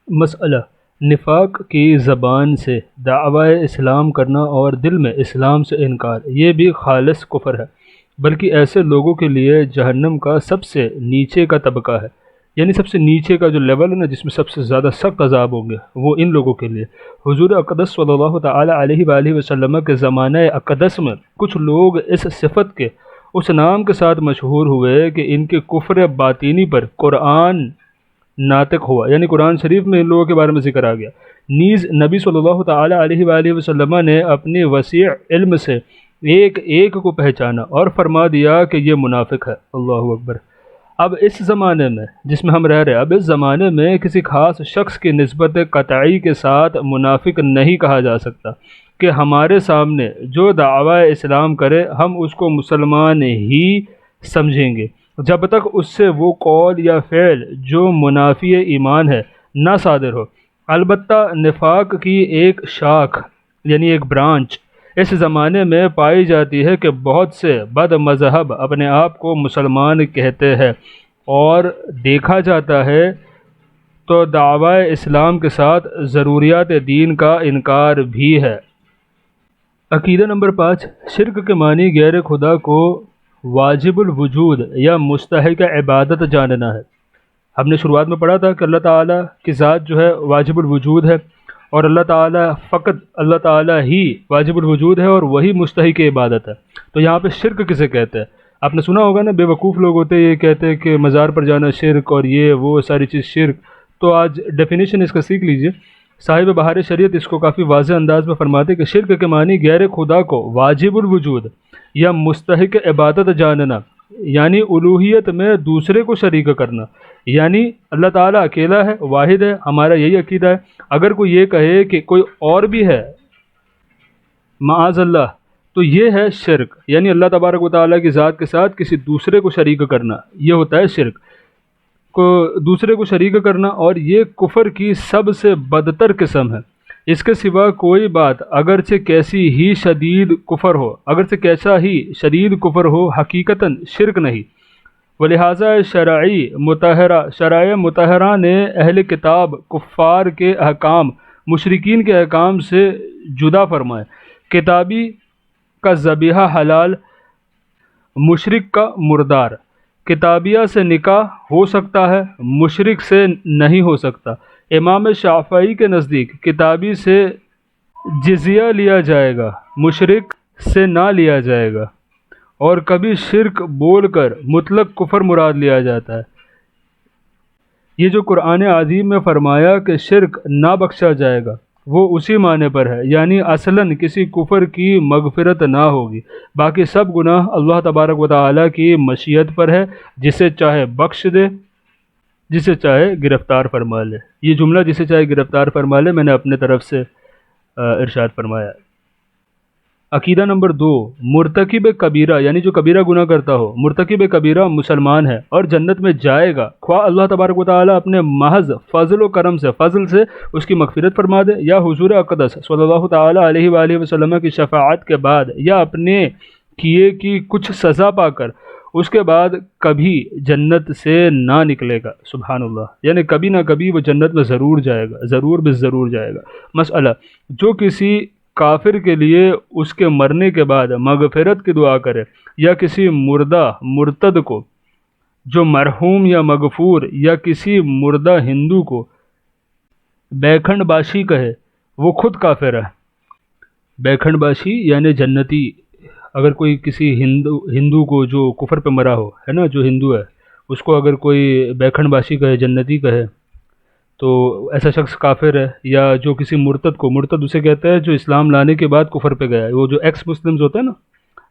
مسئلہ نفاق کی زبان سے دعوی اسلام کرنا اور دل میں اسلام سے انکار، یہ بھی خالص کفر ہے، بلکہ ایسے لوگوں کے لیے جہنم کا سب سے نیچے کا طبقہ ہے، یعنی سب سے نیچے کا جو لیول ہے نا جس میں سب سے زیادہ سخت عذاب ہوں گے وہ ان لوگوں کے لیے۔ حضور اقدس صلی اللہ تعالی علیہ وآلہ وسلم کے زمانہ اقدس میں کچھ لوگ اس صفت کے اس نام کے ساتھ مشہور ہوئے کہ ان کے کفر باطینی پر قرآن ناطق ہوا، یعنی قرآن شریف میں ان لوگوں کے بارے میں ذکر آ گیا۔ نیز نبی صلی اللہ تعالی علیہ وآلہ وسلم نے اپنی وسیع علم سے ایک ایک کو پہچانا اور فرما دیا کہ یہ منافق ہے، اللہ اکبر۔ اب اس زمانے میں جس میں ہم رہ رہے ہیں، اب اس زمانے میں کسی خاص شخص کی نسبت قطعی کے ساتھ منافق نہیں کہا جا سکتا کہ ہمارے سامنے جو دعوی اسلام کرے ہم اس کو مسلمان ہی سمجھیں گے جب تک اس سے وہ قول یا فعل جو منافی ایمان ہے نہ صادر ہو۔ البتہ نفاق کی ایک شاخ یعنی ایک برانچ اس زمانے میں پائی جاتی ہے کہ بہت سے بد مذہب اپنے آپ کو مسلمان کہتے ہیں، اور دیکھا جاتا ہے تو دعوی اسلام کے ساتھ ضروریات دین کا انکار بھی ہے۔ عقیدہ نمبر 5، شرک کے معنی غیر خدا کو واجب الوجود یا مستحق عبادت جاننا ہے۔ ہم نے شروعات میں پڑھا تھا کہ اللہ تعالیٰ کی ذات جو ہے واجب الوجود ہے، اور اللہ تعالیٰ فقط اللہ تعالیٰ ہی واجب الوجود ہے اور وہی مستحق عبادت ہے۔ تو یہاں پہ شرک کسے کہتے ہیں؟ آپ نے سنا ہوگا نا، بے وقوف لوگ ہوتے ہیں یہ کہتے ہیں کہ مزار پر جانا شرک اور یہ وہ ساری چیز شرک۔ تو آج ڈیفینیشن اس کا سیکھ لیجئے۔ صاحب بہار شریعت اس کو کافی واضح انداز میں فرماتے کہ شرک کے معنی غیر خدا کو واجب الوجود یا مستحق عبادت جاننا، یعنی الوہیت میں دوسرے کو شریک کرنا، یعنی اللہ تعالیٰ اکیلا ہے، واحد ہے، ہمارا یہی عقیدہ ہے۔ اگر کوئی یہ کہے کہ کوئی اور بھی ہے معاذ اللہ، تو یہ ہے شرک، یعنی اللہ تبارک و تعالیٰ کی ذات کے ساتھ کسی دوسرے کو شریک کرنا، یہ ہوتا ہے شرک، کو دوسرے کو شریک کرنا، اور یہ کفر کی سب سے بدتر قسم ہے۔ اس کے سوا کوئی بات اگرچہ کیسی ہی شدید کفر ہو، اگرچہ کیسا ہی شدید کفر ہو، حقیقتاً شرک نہیں۔ ولہذا شرائع مطہرہ نے اہل کتاب کفار کے احکام مشرکین کے احکام سے جدا فرمائے۔ کتابی کا ذبیحہ حلال، مشرک کا مردار۔ کتابیہ سے نکاح ہو سکتا ہے، مشرک سے نہیں ہو سکتا۔ امام شافعی کے نزدیک کتابی سے جزیہ لیا جائے گا، مشرک سے نہ لیا جائے گا، اور کبھی شرک بول کر مطلق کفر مراد لیا جاتا ہے۔ یہ جو قرآن عظیم میں فرمایا کہ شرک نہ بخشا جائے گا، وہ اسی معنی پر ہے، یعنی اصلاً کسی کفر کی مغفرت نہ ہوگی، باقی سب گناہ اللہ تبارک و تعالیٰ کی مشیت پر ہے، جسے چاہے بخش دے، جسے چاہے گرفتار فرما لے۔ یہ جملہ جسے چاہے گرفتار فرما لے میں نے اپنے طرف سے ارشاد فرمایا۔ عقیدہ نمبر 2، مرتکب کبیرہ، یعنی جو کبیرہ گناہ کرتا ہو، مرتکب کبیرہ مسلمان ہے اور جنت میں جائے گا، خواہ اللہ تبارک و تعالیٰ اپنے محض فضل و کرم سے، فضل سے اس کی مغفرت فرما دے، یا حضور اقدس صلی اللہ تعالیٰ علیہ وآلہ وسلم کی شفاعت کے بعد، یا اپنے کیے کی کچھ سزا پا کر اس کے بعد کبھی جنت سے نہ نکلے گا۔ سبحان اللہ، یعنی کبھی نہ کبھی وہ جنت میں ضرور جائے گا، ضرور ضرور جائے گا۔ مسئلہ، جو کسی کافر کے لیے اس کے مرنے کے بعد مغفرت کی دعا کرے، یا کسی مردہ مرتد کو جو مرحوم یا مغفور، یا کسی مردہ ہندو کو بیکھنڈ باشی کہے، وہ خود کافر ہے۔ بیکھنڈ باشی یعنی جنتی، اگر کوئی کسی ہندو کو جو کفر پہ مرا ہو، ہے نا، جو ہندو ہے، اس کو اگر کوئی بیکھنڈ باشی کہے، جنتی کہے، تو ایسا شخص کافر ہے۔ یا جو کسی مرتد کو، مرتد اسے کہتا ہے جو اسلام لانے کے بعد کفر پہ گیا ہے، وہ جو ایکس مسلمز ہوتے ہیں نا،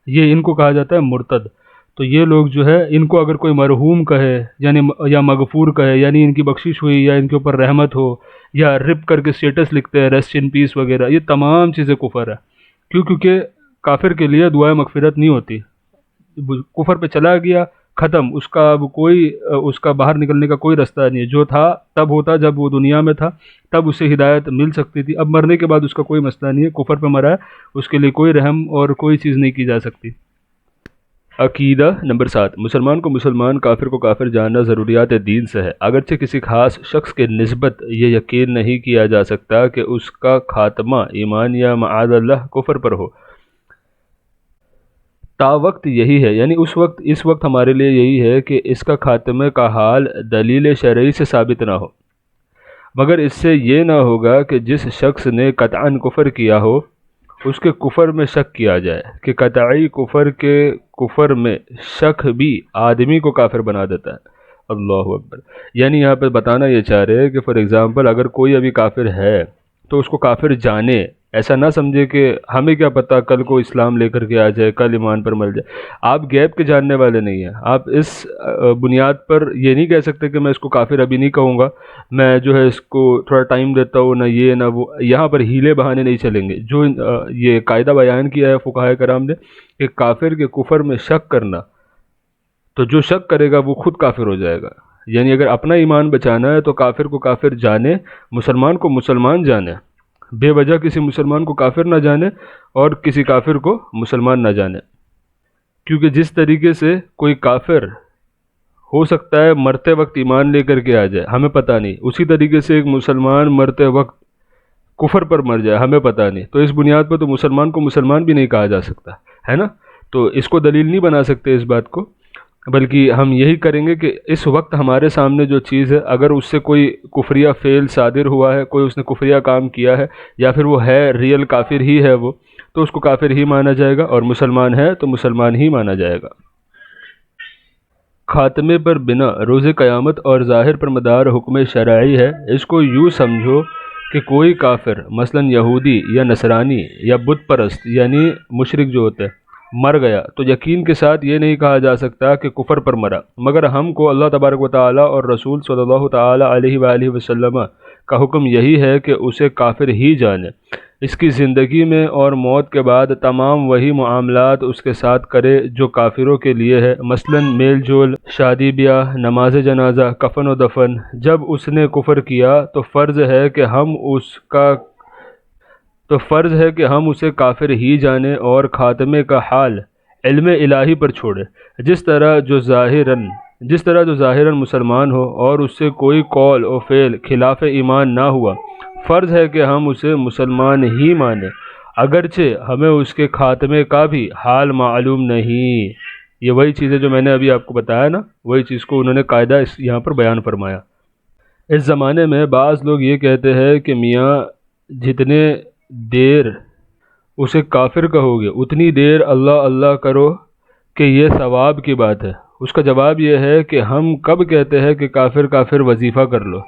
یہ ان کو کہا جاتا ہے مرتد۔ تو یہ لوگ جو ہے، ان کو اگر کوئی مرحوم کہے، یعنی یا مغفور کہے، یعنی ان کی بخشش ہوئی، یا ان کے اوپر رحمت ہو، یا رپ کر کے اسٹیٹس لکھتے ہیں ریسٹ ان پیس وغیرہ، یہ تمام چیزیں کفر ہے۔ کیونکہ کافر کے لیے دعائے مغفرت نہیں ہوتی، کفر پہ چلا گیا، ختم، اس کا اب کوئی اس کا باہر نکلنے کا کوئی راستہ نہیں ہے۔ جو تھا تب ہوتا جب وہ دنیا میں تھا، تب اسے ہدایت مل سکتی تھی، اب مرنے کے بعد اس کا کوئی مسئلہ نہیں ہے، کفر پہ مرا ہے، اس کے لیے کوئی رحم اور کوئی چیز نہیں کی جا سکتی۔ عقیدہ نمبر 7، مسلمان کو مسلمان، کافر کو کافر جاننا ضروریات دین سے ہے، اگرچہ کسی خاص شخص کے نسبت یہ یقین نہیں کیا جا سکتا کہ اس کا خاتمہ ایمان یا معاذ اللہ کفر پر ہو۔ تا وقت یہی ہے، یعنی اس وقت ہمارے لیے یہی ہے کہ اس کا خاتمے کا حال دلیل شرعی سے ثابت نہ ہو، مگر اس سے یہ نہ ہوگا کہ جس شخص نے قطعاً کفر کیا ہو، اس کے کفر میں شک کیا جائے، کہ قطعی کفر کے کفر میں شک بھی آدمی کو کافر بنا دیتا ہے۔ اللہ اکبر، یعنی یہاں پہ بتانا یہ چاہ رہے ہیں کہ فار ایگزامپل اگر کوئی ابھی کافر ہے تو اس کو کافر جانے، ایسا نہ سمجھے کہ ہمیں کیا پتہ کل کو اسلام لے کر کے آ جائے، کل ایمان پر مل جائے۔ آپ غیب کے جاننے والے نہیں ہیں، آپ اس بنیاد پر یہ نہیں کہہ سکتے کہ میں اس کو کافر ابھی نہیں کہوں گا، میں جو ہے اس کو تھوڑا ٹائم دیتا ہوں، نہ یہ نہ وہ، یہاں پر ہیلے بہانے نہیں چلیں گے۔ جو یہ قاعدہ بیان کیا ہے فقہائے کرام نے کہ کافر کے کفر میں شک کرنا، تو جو شک کرے گا وہ خود کافر ہو جائے گا۔ یعنی اگر اپنا ایمان بچانا ہے تو کافر کو کافر جانے، مسلمان کو مسلمان جانے، بے وجہ کسی مسلمان کو کافر نہ جانے اور کسی کافر کو مسلمان نہ جانے، کیونکہ جس طریقے سے کوئی کافر ہو سکتا ہے مرتے وقت ایمان لے کر کے آ جائے، ہمیں پتہ نہیں، اسی طریقے سے ایک مسلمان مرتے وقت کفر پر مر جائے، ہمیں پتہ نہیں، تو اس بنیاد پر تو مسلمان کو مسلمان بھی نہیں کہا جا سکتا ہے نا۔ تو اس کو دلیل نہیں بنا سکتے اس بات کو، بلکہ ہم یہی کریں گے کہ اس وقت ہمارے سامنے جو چیز ہے، اگر اس سے کوئی کفریہ فعل صادر ہوا ہے، کوئی اس نے کفریہ کام کیا ہے، یا پھر وہ ہے ریئل کافر ہی ہے وہ، تو اس کو کافر ہی مانا جائے گا، اور مسلمان ہے تو مسلمان ہی مانا جائے گا۔ خاتمے پر بنا روز قیامت اور ظاہر پر مدار حکم شرعی ہے۔ اس کو یوں سمجھو کہ کوئی کافر مثلا یہودی یا نصرانی یا بت پرست یعنی مشرک جو ہوتا ہے مر گیا تو یقین کے ساتھ یہ نہیں کہا جا سکتا کہ کفر پر مرا، مگر ہم کو اللہ تبارک و تعالیٰ اور رسول صلی اللہ تعالیٰ علیہ وآلہ وسلم کا حکم یہی ہے کہ اسے کافر ہی جانے، اس کی زندگی میں اور موت کے بعد تمام وہی معاملات اس کے ساتھ کرے جو کافروں کے لیے ہے، مثلا میل جول، شادی بیاہ، نماز جنازہ، کفن و دفن۔ جب اس نے کفر کیا تو فرض ہے کہ ہم اسے کافر ہی جانیں اور خاتمے کا حال علم الہی پر چھوڑے، جس طرح جو ظاہراً مسلمان ہو اور اس سے کوئی قول و فعل خلاف ایمان نہ ہوا، فرض ہے کہ ہم اسے مسلمان ہی مانیں، اگرچہ ہمیں اس کے خاتمے کا بھی حال معلوم نہیں۔ یہ وہی چیز ہے جو میں نے ابھی آپ کو بتایا نا، وہی چیز کو انہوں نے قاعدہ یہاں پر بیان فرمایا۔ اس زمانے میں بعض لوگ یہ کہتے ہیں کہ میاں جتنے دیر اسے کافر کہو گے اتنی دیر اللہ اللہ کرو کہ یہ ثواب کی بات ہے۔ اس کا جواب یہ ہے کہ ہم کب کہتے ہیں کہ کافر کافر وظیفہ کر لو؟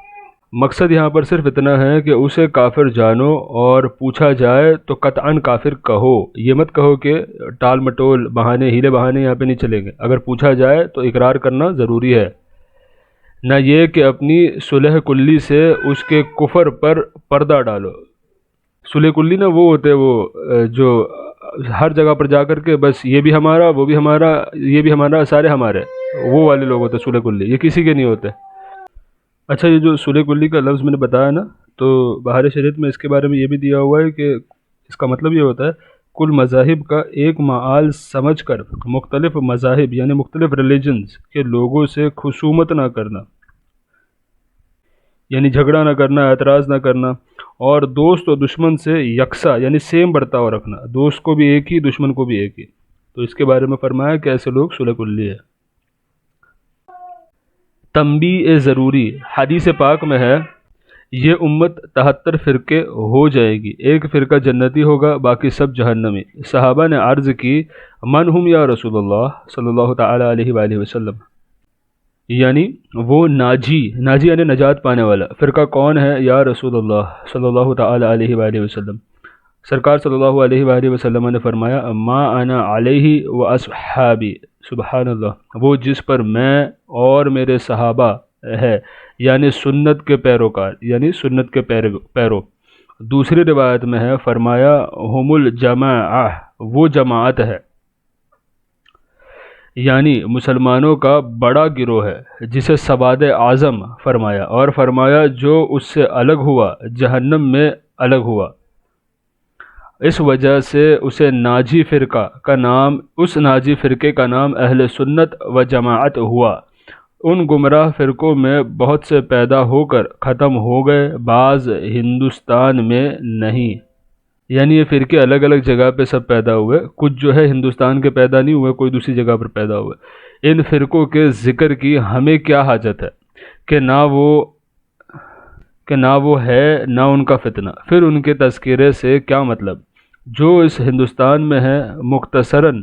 مقصد یہاں پر صرف اتنا ہے کہ اسے کافر جانو اور پوچھا جائے تو قطعاً کافر کہو، یہ مت کہو کہ ٹال مٹول بہانے ہیلے بہانے یہاں پہ نہیں چلیں گے، اگر پوچھا جائے تو اقرار کرنا ضروری ہے، نہ یہ کہ اپنی صلح کلی سے اس کے کفر پر پردہ ڈالو۔ صلح کلی نا وہ ہوتے وہ جو ہر جگہ پر جا کر کے بس یہ بھی ہمارا وہ بھی ہمارا یہ بھی ہمارا سارے ہمارے، وہ والے لوگ ہوتے صلح کلی، یہ کسی کے نہیں ہوتے۔ اچھا، یہ جو صلح کلی کا لفظ میں نے بتایا نا، تو بہار شریعت میں اس کے بارے میں یہ بھی دیا ہوا ہے کہ اس کا مطلب یہ ہوتا ہے کل مذاہب کا ایک معال سمجھ کر مختلف مذاہب یعنی مختلف ریلیجنز کے لوگوں سے خصومت نہ کرنا، یعنی جھگڑا نہ کرنا، اعتراض نہ کرنا، اور دوست و دشمن سے یکساں یعنی سیم برتاؤ رکھنا، دوست کو بھی ایک ہی دشمن کو بھی ایک ہی۔ تو اس کے بارے میں فرمایا کہ ایسے لوگ صلح کلی ہے۔ تنبیہ ضروری، حدیث پاک میں ہے یہ امت 73 فرقے ہو جائے گی، ایک فرقہ جنتی ہوگا باقی سب جہنمی۔ صحابہ نے عرض کی من ہم یا رسول اللہ صلی اللہ تعالیٰ علیہ وآلہ وسلم، یعنی وہ ناجی یعنی نجات پانے والا فرقہ کون ہے یا رسول اللہ صلی اللہ تعالیٰ علیہ وآلہ وسلم؟ سرکار صلی اللہ علیہ وآلہ وسلم نے فرمایا ما انا علیہ و اصحابی، سبحان اللہ، وہ جس پر میں اور میرے صحابہ ہے، یعنی سنت کے پیروکار، یعنی سنت کے پیرو۔ دوسری روایت میں ہے فرمایا ہم الجماعہ، وہ جماعت ہے، یعنی مسلمانوں کا بڑا گروہ ہے جسے سواد اعظم فرمایا، اور فرمایا جو اس سے الگ ہوا جہنم میں الگ ہوا، اس وجہ سے اس ناجی فرقے کا نام اہل سنت و جماعت ہوا۔ ان گمراہ فرقوں میں بہت سے پیدا ہو کر ختم ہو گئے، بعض ہندوستان میں نہیں، یعنی یہ فرقے الگ الگ جگہ پہ سب پیدا ہوئے، کچھ جو ہے ہندوستان کے پیدا نہیں ہوئے، کوئی دوسری جگہ پر پیدا ہوئے۔ ان فرقوں کے ذکر کی ہمیں کیا حاجت ہے کہ نہ وہ ہے نہ ان کا فتنہ، پھر ان کے تذکرے سے کیا مطلب؟ جو اس ہندوستان میں ہے مختصراً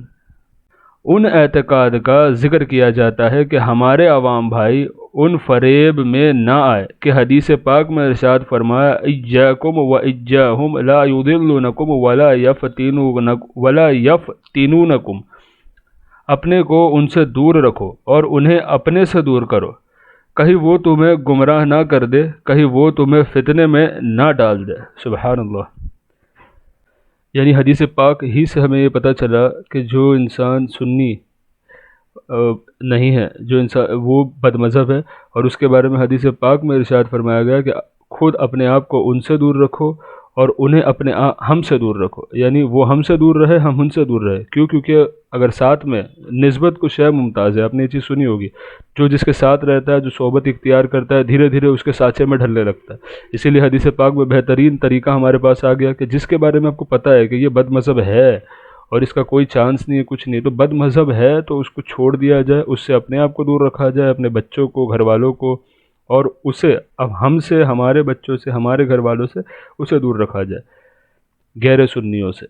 ان اعتقاد کا ذکر کیا جاتا ہے کہ ہمارے عوام بھائی ان فریب میں نہ آئے کہ حدیث پاک میں ارشاد فرمایا ایاکم و ایاہم لا یضلونکم ولا یفتنونکم، اپنے کو ان سے دور رکھو اور انہیں اپنے سے دور کرو، کہیں وہ تمہیں گمراہ نہ کر دے، کہیں وہ تمہیں فتنے میں نہ ڈال دے۔ سبحان اللہ، یعنی حدیث پاک ہی سے ہمیں یہ پتہ چلا کہ جو انسان سنی نہیں ہے، جو انسان وہ بد مذہب ہے، اور اس کے بارے میں حدیث پاک میں ارشاد فرمایا گیا کہ خود اپنے آپ کو ان سے دور رکھو اور انہیں ہم سے دور رکھو، یعنی وہ ہم سے دور رہے، ہم ان سے دور رہے۔ کیونکہ اگر ساتھ میں نسبت کو شے ممتاز ہے، آپ نے یہ چیز سنی ہوگی، جو جس کے ساتھ رہتا ہے، جو صحبت اختیار کرتا ہے، دھیرے دھیرے اس کے سانچے میں ڈھلنے لگتا ہے۔ اسی لیے حدیث پاک میں بہترین طریقہ ہمارے پاس آ گیا کہ جس کے بارے میں آپ کو پتہ ہے کہ یہ بد مذہب ہے اور اس کا کوئی چانس نہیں ہے، کچھ نہیں، تو بد مذہب ہے تو اس کو چھوڑ دیا جائے، اس سے اپنے آپ کو دور رکھا جائے، اپنے بچوں کو، گھر والوں کو، اور اسے اب ہم سے، ہمارے بچوں سے، ہمارے گھر والوں سے اسے دور رکھا جائے غیر سنیوں سے۔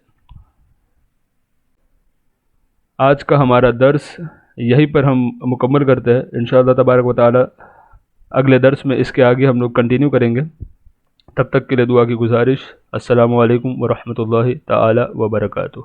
آج کا ہمارا درس یہیں پر ہم مکمل کرتے ہیں، انشاءاللہ تبارک و تعالی اگلے درس میں اس کے آگے ہم لوگ کنٹینیو کریں گے۔ تب تک کے لیے دعا کی گزارش۔ السلام علیکم ورحمۃ اللہ تعالی وبرکاتہ۔